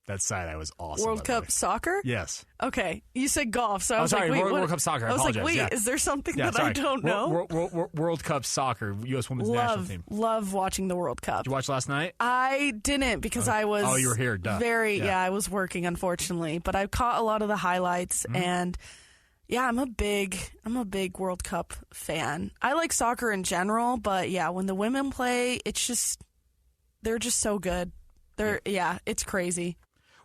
That side was awesome. World Cup soccer? Yes. Okay. You said golf, so I was sorry, like, wait, World Cup soccer. I was like, wait, yeah. is there something that sorry. I don't know? World Cup soccer, U.S. Women's National Team. Love watching the World Cup. Did you watch last night? I didn't because I was. Oh, you were here. Duh. I was working, unfortunately, but I caught a lot of the highlights and. Yeah, I'm a big World Cup fan. I like soccer in general, but yeah, when the women play, they're just so good. It's crazy.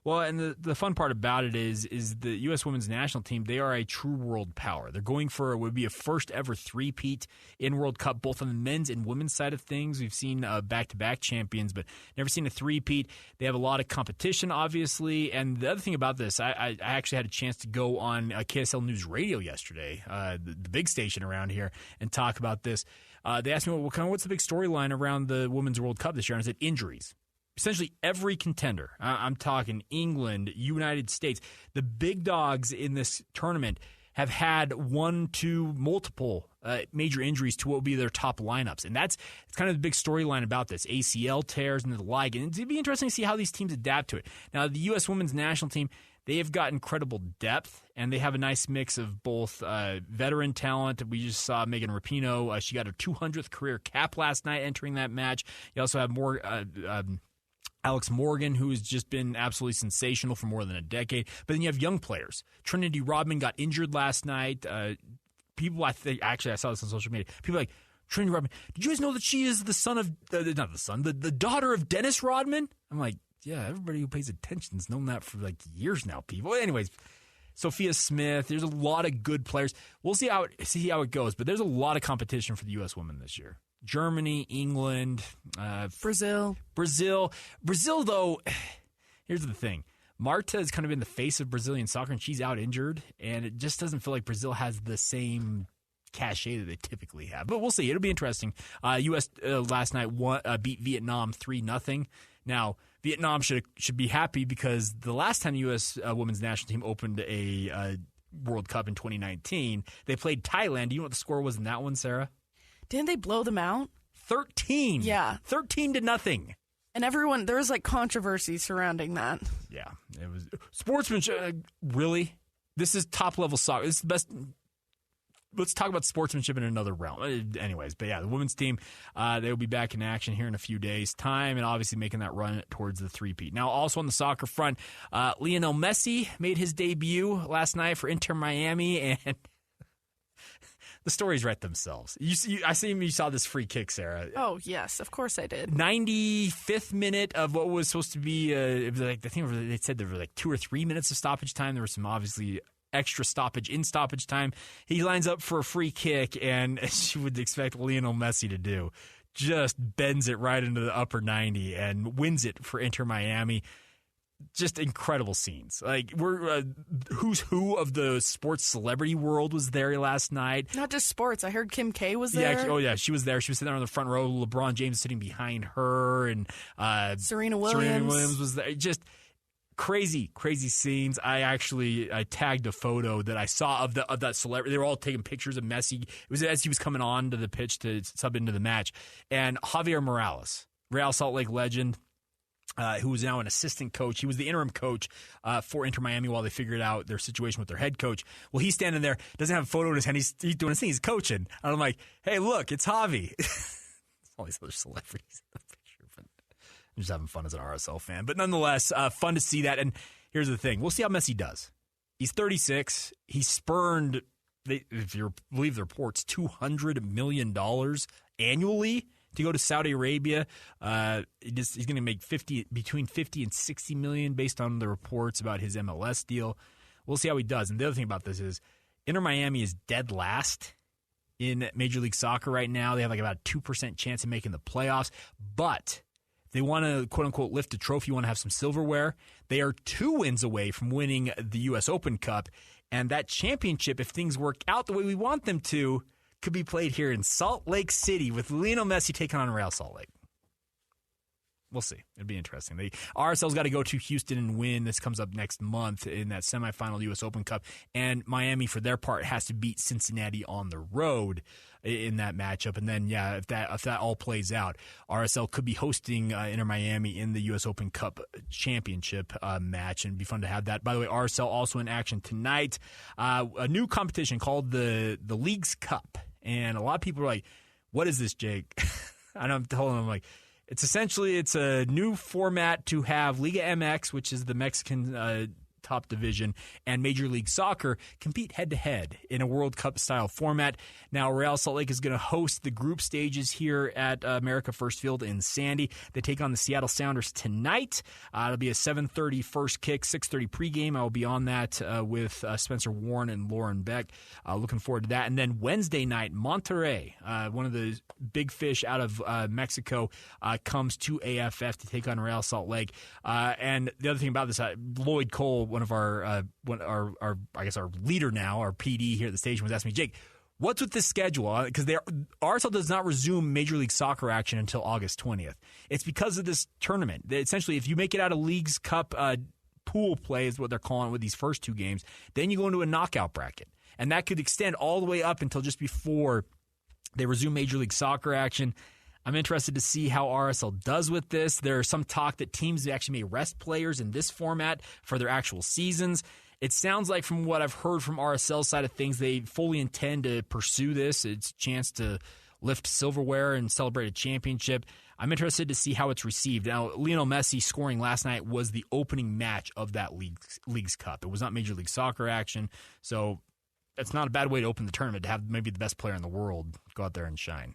Well, and the fun part about it is the U.S. Women's National Team, they are a true world power. They're going for what would be a first-ever three-peat in World Cup, both on the men's and women's side of things. We've seen back-to-back champions, but never seen a three-peat. They have a lot of competition, obviously. And the other thing about this, I actually had a chance to go on KSL News Radio yesterday, the big station around here, and talk about this. They asked me, what's the big storyline around the Women's World Cup this year? And I said, injuries. Essentially every contender, I'm talking England, United States, the big dogs in this tournament have had multiple major injuries to what would be their top lineups. And it's kind of the big storyline about this, ACL tears and the like. And it'd be interesting to see how these teams adapt to it. Now, the U.S. Women's National Team, they have got incredible depth, and they have a nice mix of both veteran talent. We just saw Megan Rapinoe. She got her 200th career cap last night entering that match. You also have more... Alex Morgan, who has just been absolutely sensational for more than a decade. But then you have young players. Trinity Rodman got injured last night. I saw this on social media. People are like, Trinity Rodman, did you guys know that she is the daughter of Dennis Rodman? I'm like, yeah, everybody who pays attention has known that for like years now, people. Anyways, Sophia Smith, there's a lot of good players. We'll see how it goes, but there's a lot of competition for the U.S. women this year. Germany, England, Brazil. Brazil, though, here's the thing. Marta has kind of been the face of Brazilian soccer, and she's out injured, and it just doesn't feel like Brazil has the same cachet that they typically have. But we'll see. It'll be interesting. U.S. Last night beat Vietnam 3-0. Now, Vietnam should be happy because the last time the U.S. Women's National Team opened a World Cup in 2019, they played Thailand. Do you know what the score was in that one, Sarah? Didn't they blow them out? 13. Yeah. 13-0. And there was like controversy surrounding that. Yeah. It was sportsmanship. Really? This is top-level soccer. This is the best. Let's talk about sportsmanship in another realm. Anyways, but yeah, the women's team, they will be back in action here in a few days' time and obviously making that run towards the three-peat. Now, also on the soccer front, Lionel Messi made his debut last night for Inter Miami, and the stories write themselves. I assume you saw this free kick, Sarah. Oh, yes, of course I did. 95th minute of what was supposed to be, it was like, I think they said there were like 2 or 3 minutes of stoppage time. There was some obviously extra stoppage time. He lines up for a free kick, and as you would expect Lionel Messi to do, just bends it right into the upper 90 and wins it for Inter Miami. Just incredible scenes. Like, we're who's who of the sports celebrity world was there last night. Not just sports. I heard Kim K was there. Yeah, she was there. She was sitting there on the front row. LeBron James sitting behind her, and Serena Williams was there. Just crazy scenes. I tagged a photo that I saw of that celebrity. They were all taking pictures of Messi. It was as he was coming on to the pitch to sub into the match, and Javier Morales, Real Salt Lake legend. Who was now an assistant coach. He was the interim coach for Inter Miami while they figured out their situation with their head coach. Well, he's standing there, doesn't have a photo in his hand. He's doing his thing. He's coaching. And I'm like, hey, look, it's Javi. All these other celebrities in the picture. But I'm just having fun as an RSL fan. But nonetheless, fun to see that. And here's the thing. We'll see how Messi does. He's 36. He spurned, if you believe the reports, $200 million annually to go to Saudi Arabia. He's going to make between 50 and 60 million based on the reports about his MLS deal. We'll see how he does. And the other thing about this is Inter Miami is dead last in Major League Soccer right now. They have like about a 2% chance of making the playoffs. But if they want to, quote-unquote, lift a trophy, want to have some silverware, they are 2 wins away from winning the U.S. Open Cup. And that championship, if things work out the way we want them to, could be played here in Salt Lake City with Lionel Messi taking on Real Salt Lake. We'll see. It'd be interesting. RSL's got to go to Houston and win. This comes up next month in that semifinal U.S. Open Cup. And Miami, for their part, has to beat Cincinnati on the road in that matchup. And then, if that all plays out, RSL could be hosting Inter Miami in the U.S. Open Cup championship match. And it'd be fun to have that. By the way, RSL also in action tonight. A new competition called the Leagues Cup. And a lot of people are like, what is this, Jake? And I'm telling them, like, it's a new format to have Liga MX, which is the Mexican top division, and Major League Soccer compete head-to-head in a World Cup-style format. Now, Real Salt Lake is going to host the group stages here at America First Field in Sandy. They take on the Seattle Sounders tonight. It'll be a 7:30 first kick, 6:30 pregame. I will be on that with Spencer Warren and Lauren Beck. Looking forward to that. And then Wednesday night, Monterrey, one of the big fish out of Mexico, comes to AFF to take on Real Salt Lake. And the other thing about this, Lloyd Cole, one of our leader now, our PD here at the station, was asking me, Jake, what's with this schedule? Because RSL does not resume Major League Soccer action until August 20th. It's because of this tournament. Essentially, if you make it out of Leagues Cup pool play is what they're calling it with these first two games, then you go into a knockout bracket. And that could extend all the way up until just before they resume Major League Soccer action. I'm interested to see how RSL does with this. There's some talk that teams actually may rest players in this format for their actual seasons. It sounds like, from what I've heard from RSL's side of things, they fully intend to pursue this. It's a chance to lift silverware and celebrate a championship. I'm interested to see how it's received. Now, Lionel Messi scoring last night was the opening match of that Leagues Cup. It was not Major League Soccer action, so it's not a bad way to open the tournament, to have maybe the best player in the world go out there and shine.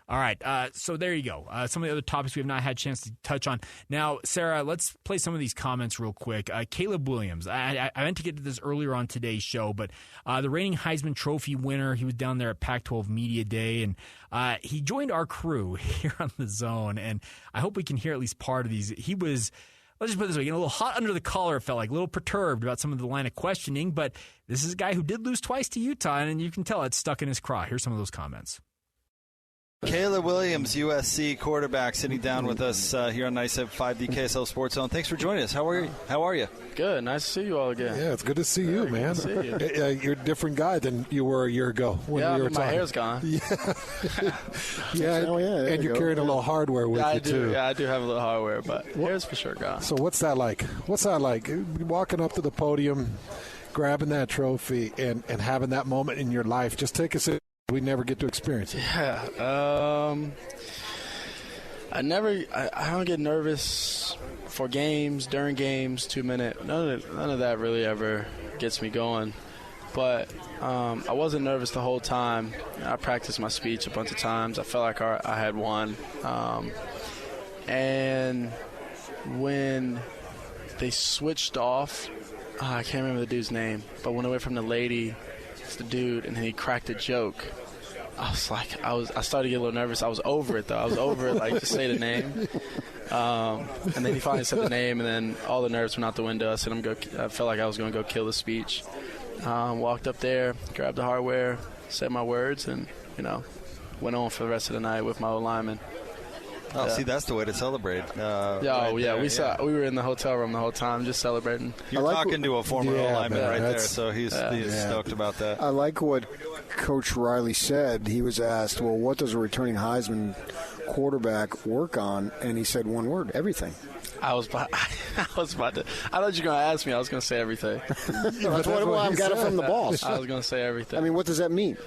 All right, so there you go. Some of the other topics we have not had a chance to touch on. Now, Sarah, let's play some of these comments real quick. Caleb Williams, I meant to get to this earlier on today's show, but the reigning Heisman Trophy winner, he was down there at Pac-12 Media Day, and he joined our crew here on The Zone, and I hope we can hear at least part of these. He was, let's just put it this way, a little hot under the collar, it felt like, a little perturbed about some of the line of questioning, but this is a guy who did lose twice to Utah, and you can tell it's stuck in his craw. Here's some of those comments. Caleb Williams, USC quarterback, sitting down with us here on 97.5 the KSL Sports Zone. Thanks for joining us. How are you? Good. Nice to see you all again. Yeah, it's good to see you, man. See you. You're a different guy than you were a year ago when we were talking. My hair's gone. Yeah, and you're carrying a little hardware with you, too. Yeah, I do have a little hardware, but hair's for sure gone. So what's that like? Walking up to the podium, grabbing that trophy, and having that moment in your life. Just take us in. We never get to experience it. Yeah. I don't get nervous for games, during games, 2 minute. None of that really ever gets me going. But I wasn't nervous the whole time. I practiced my speech a bunch of times. I felt like I had won. And when they switched off, I can't remember the dude's name, but when it went from the lady to the dude and he cracked a joke, I started to get a little nervous. I was over it, though. I was over it, like, just say the name. And then he finally said the name, and then all the nerves went out the window. I felt like I was going to go kill the speech. Walked up there, grabbed the hardware, said my words, and, went on for the rest of the night with my lineman. Oh, see, that's the way to celebrate. We were in the hotel room the whole time just celebrating. You're talking to a former lineman there, so he's stoked about that. I like what Coach Riley said. He was asked, well, what does a returning Heisman quarterback work on? And he said one word: everything. I was about to. I thought you were going to ask me. I was going to say everything. That's what I got it from the boss. I was going to say everything. I mean, what does that mean?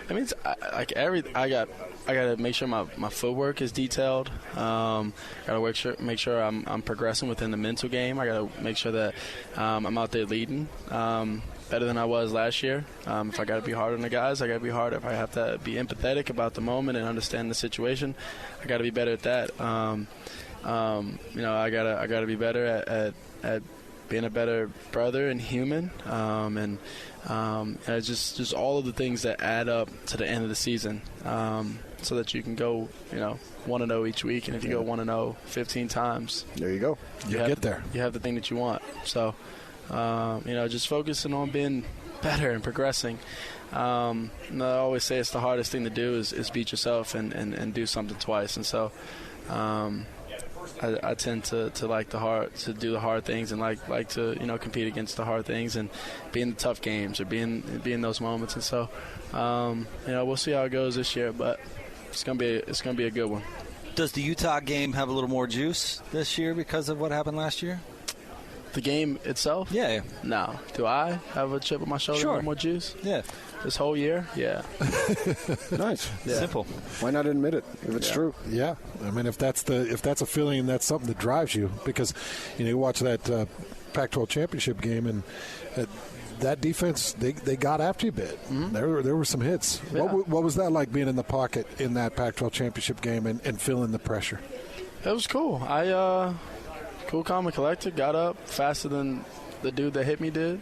It means I got to make sure my footwork is detailed. Got to make sure I'm progressing within the mental game. I got to make sure that I'm out there leading better than I was last year. If I got to be hard on the guys, I got to be hard. If I have to be empathetic about the moment and understand the situation, I got to be better at that. I gotta be better at being a better brother and human, and just all of the things that add up to the end of the season, so that you can go 1-0 each week, and if you go 1-0 15 times, there you go. You get there. You have the thing that you want. So, just focusing on being better and progressing. I always say it's the hardest thing to do is beat yourself and do something twice, and so. I tend to like to do the hard things and like to compete against the hard things and be in the tough games or be in those moments. And so we'll see how it goes this year, but it's gonna be a good one. Does the Utah game have a little more juice this year because of what happened last year? The game itself? Yeah. No. Do I have a chip on my shoulder? Sure. A little more juice? Yeah. This whole year? Yeah. Nice. Yeah. Simple. Why not admit it if it's true? Yeah. I mean, if that's a feeling and that's something that drives you, because you watch that Pac-12 championship game and that defense, they got after you a bit. Mm-hmm. There were some hits. Yeah. What was that like being in the pocket in that Pac-12 championship game and feeling the pressure? It was cool. I cool, calm, and collected. Got up faster than the dude that hit me did.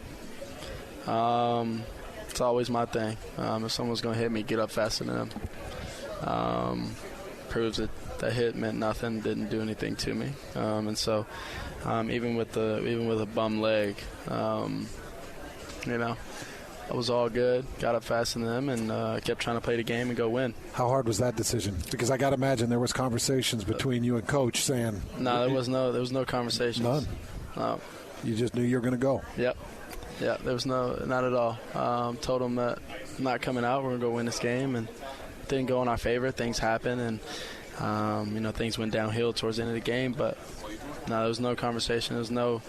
It's always my thing. If someone's going to hit me, get up faster than them. Proves that that hit meant nothing, didn't do anything to me. And so even with a bum leg, it was all good. Got up faster than them and kept trying to play the game and go win. How hard was that decision? Because I got to imagine there was conversations between you and Coach saying. No, there was no conversations. None. No. You just knew you were going to go. Yep. Yeah, there was not at all. Told them that I'm not coming out. We're going to go win this game, and it didn't go in our favor. Things happened, and things went downhill towards the end of the game. But no, there was no conversation. There was no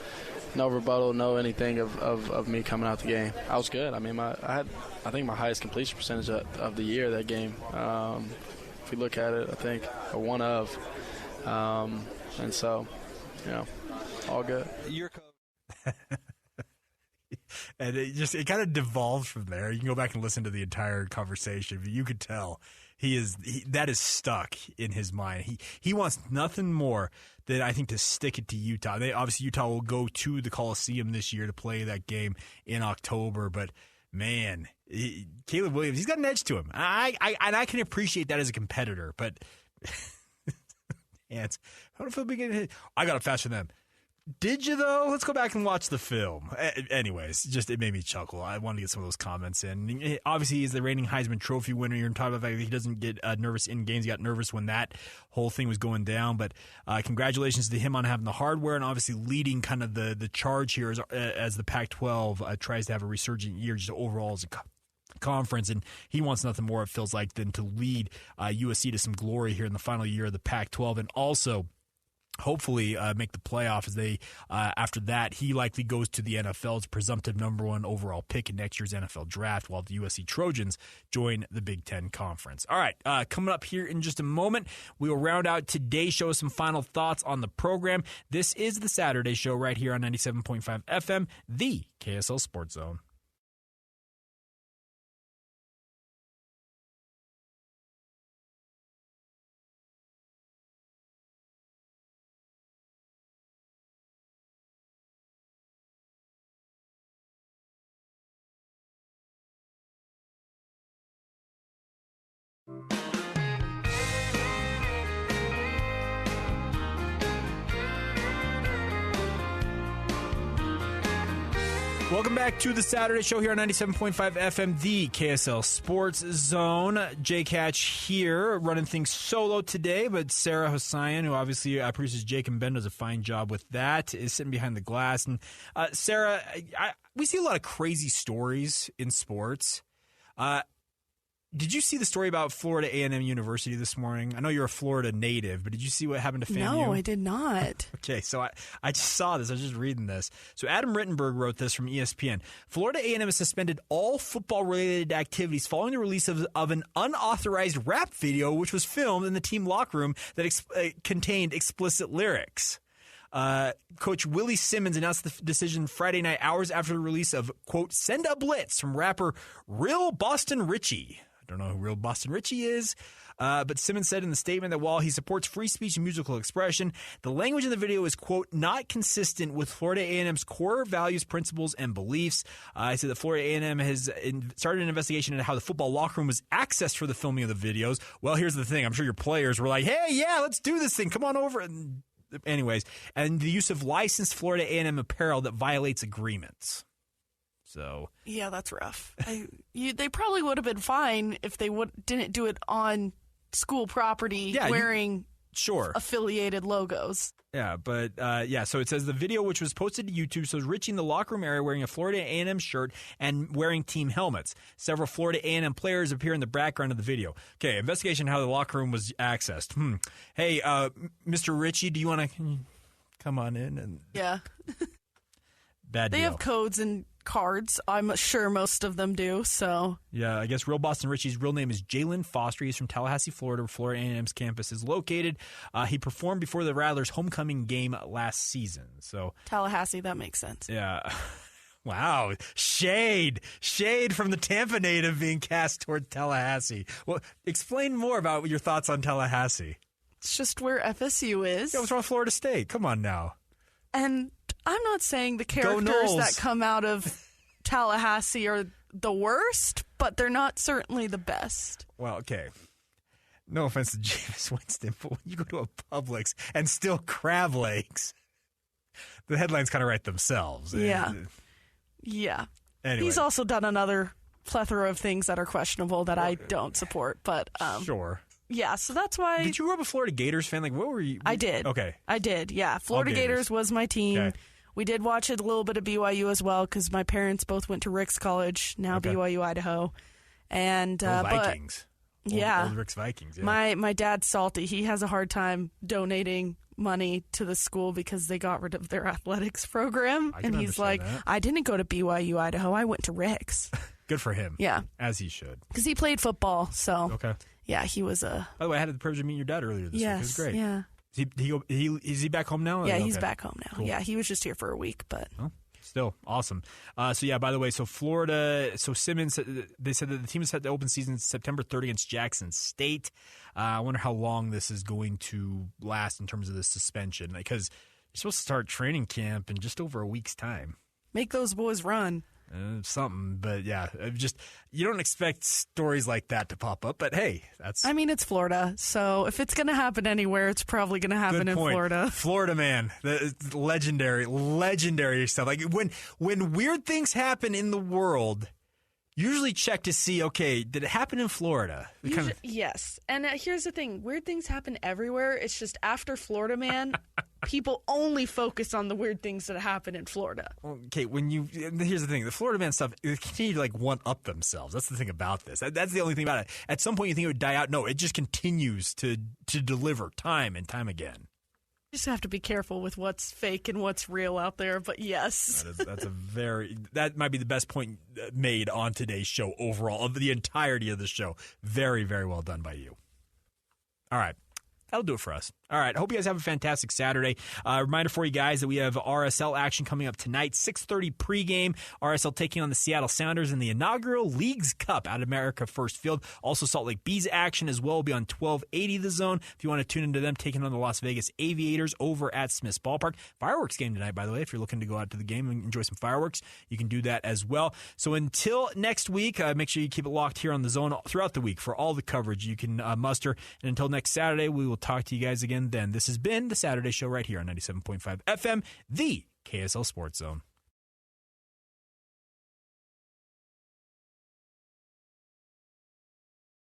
rebuttal, no anything of me coming out the game. I was good. I mean, I think my highest completion percentage of the year that game. If you look at it, I think one of, and so, all good. Your coach. And it kind of devolved from there. You can go back and listen to the entire conversation, but you could tell that is stuck in his mind. He wants nothing more than, I think, to stick it to Utah. Obviously Utah will go to the Coliseum this year to play that game in October, but man, Caleb Williams, he's got an edge to him. I can appreciate that as a competitor, but I don't feel big. I got it faster than them. Did you, though? Let's go back and watch the film. Anyways, it made me chuckle. I wanted to get some of those comments in. Obviously, he's the reigning Heisman Trophy winner. You're talking about the fact that he doesn't get nervous in games. He got nervous when that whole thing was going down. But congratulations to him on having the hardware and obviously leading kind of the charge here as the Pac-12 tries to have a resurgent year just overall as a conference, and he wants nothing more, it feels like, than to lead USC to some glory here in the final year of the Pac-12, and also hopefully make the playoff as they after that he likely goes to the NFL's presumptive number 1 overall pick in next year's NFL draft, while the USC Trojans join the Big Ten Conference. All right, coming up here in just a moment, we will round out today's show with some final thoughts on the program. This is the Saturday Show right here on 97.5 FM, the KSL Sports Zone. Welcome back to the Saturday Show here on 97.5 FM, the KSL Sports Zone. Jake Hatch here, running things solo today, but Sarah Hossain, who obviously produces Jake and Ben, does a fine job with that, is sitting behind the glass. And Sarah, we see a lot of crazy stories in sports. Did you see the story about Florida A&M University this morning? I know you're a Florida native, but did you see what happened to FAMU? No, I did not. Okay, so I just saw this. I was just reading this. So Adam Rittenberg wrote this from ESPN. Florida A&M has suspended all football-related activities following the release of an unauthorized rap video, which was filmed in the team locker room that contained explicit lyrics. Coach Willie Simmons announced the decision Friday night, hours after the release of, quote, Send a Blitz from rapper Real Boston Richie. I don't know who Real Boston Richie is, but Simmons said in the statement that while he supports free speech and musical expression, the language in the video is, quote, not consistent with Florida A&M's core values, principles, and beliefs. I said that Florida A&M has started an investigation into how the football locker room was accessed for the filming of the videos. Well, here's the thing. I'm sure your players were like, hey, yeah, let's do this thing. Come on over. Anyways, and the use of licensed Florida A&M apparel that violates agreements. So yeah, that's rough. They probably would have been fine if they didn't do it on school property, wearing affiliated logos. Yeah, but so it says the video, which was posted to YouTube, shows Richie in the locker room area wearing a Florida A&M shirt and wearing team helmets. Several Florida A&M players appear in the background of the video. Okay, investigation how the locker room was accessed. Hey, Mr. Richie, do you want to come on in? And Yeah. Bad They deal. have codes and cards. I'm sure most of them do, so. Yeah, I guess real Boston Richie's real name is Jalen Foster. He's from Tallahassee, Florida, where Florida A&M's campus is located. He performed before the Rattlers' homecoming game last season. So Tallahassee, that makes sense. yeah. Wow. Shade from the Tampa native being cast toward Tallahassee. Well, explain more about your thoughts on Tallahassee. It's just where FSU is. Yeah, what's wrong with Florida State? Come on now. And I'm not saying the Go characters Noles. that come out of Tallahassee are the worst, but they're not certainly the best. Well, okay. No offense to Jameis Winston, but when you go to a Publix and steal crab legs, the headlines kind of write themselves. Yeah. Yeah. Anyway. He's also done another plethora of things that are questionable that I don't support, but Sure. yeah, so that's why. Did you grow up a Florida Gators fan? Like, what were you? I did. Okay. I did, yeah. Florida Gators was my team. Okay. We did watch a little bit of BYU as well because my parents both went to Rick's College, now Okay. BYU Idaho. And Vikings. Yeah. Old Rick's Vikings. Yeah. My dad's salty. He has a hard time donating money to the school because they got rid of their athletics program. I can And he's like, understand that. I didn't go to BYU Idaho. I went to Rick's. Good for him. Yeah. As he should. Because he played football. So, Okay. yeah, he was a. By the way, I had the privilege of meeting your dad earlier this week. It was great. Yeah. Is he back home now? Yeah, he's Okay. back home now. Cool. Yeah, he was just here for a week, but. Oh, still awesome. By the way, Florida, Simmons, they said that the team is set to open season September 30th against Jackson State. I wonder how long this is going to last in terms of the suspension, because you're supposed to start training camp in just over a week's time. Make those boys run. Something, but yeah, you don't expect stories like that to pop up, but hey, that's. I mean, it's Florida, so if it's going to happen anywhere, it's probably going to happen Good in point. Florida. Florida man, legendary stuff. Like when weird things happen in the world, usually check to see, okay, did it happen in Florida? Yes, and here's the thing: weird things happen everywhere. It's just after Florida man, people only focus on the weird things that happen in Florida. Okay, here's the thing: the Florida man stuff, they continue to one up themselves. That's the thing about this. That's the only thing about it. At some point, you think it would die out. No, it just continues to deliver time and time again. You just have to be careful with what's fake and what's real out there. But yes, that might be the best point made on today's show overall of the entirety of the show. Very, very well done by you. All right. That'll do it for us. All right. I hope you guys have a fantastic Saturday. Reminder for you guys that we have RSL action coming up tonight, 6:30 pregame. RSL taking on the Seattle Sounders in the inaugural Leagues Cup at America First Field. Also, Salt Lake Bees action as well will be on 1280 The Zone. If you want to tune into them, taking on the Las Vegas Aviators over at Smith's Ballpark. Fireworks game tonight, by the way. If you're looking to go out to the game and enjoy some fireworks, you can do that as well. So until next week, make sure you keep it locked here on The Zone throughout the week for all the coverage you can muster. And until next Saturday, we will talk to you guys again then. This has been the Saturday Show right here on 97.5 FM, the KSL Sports Zone.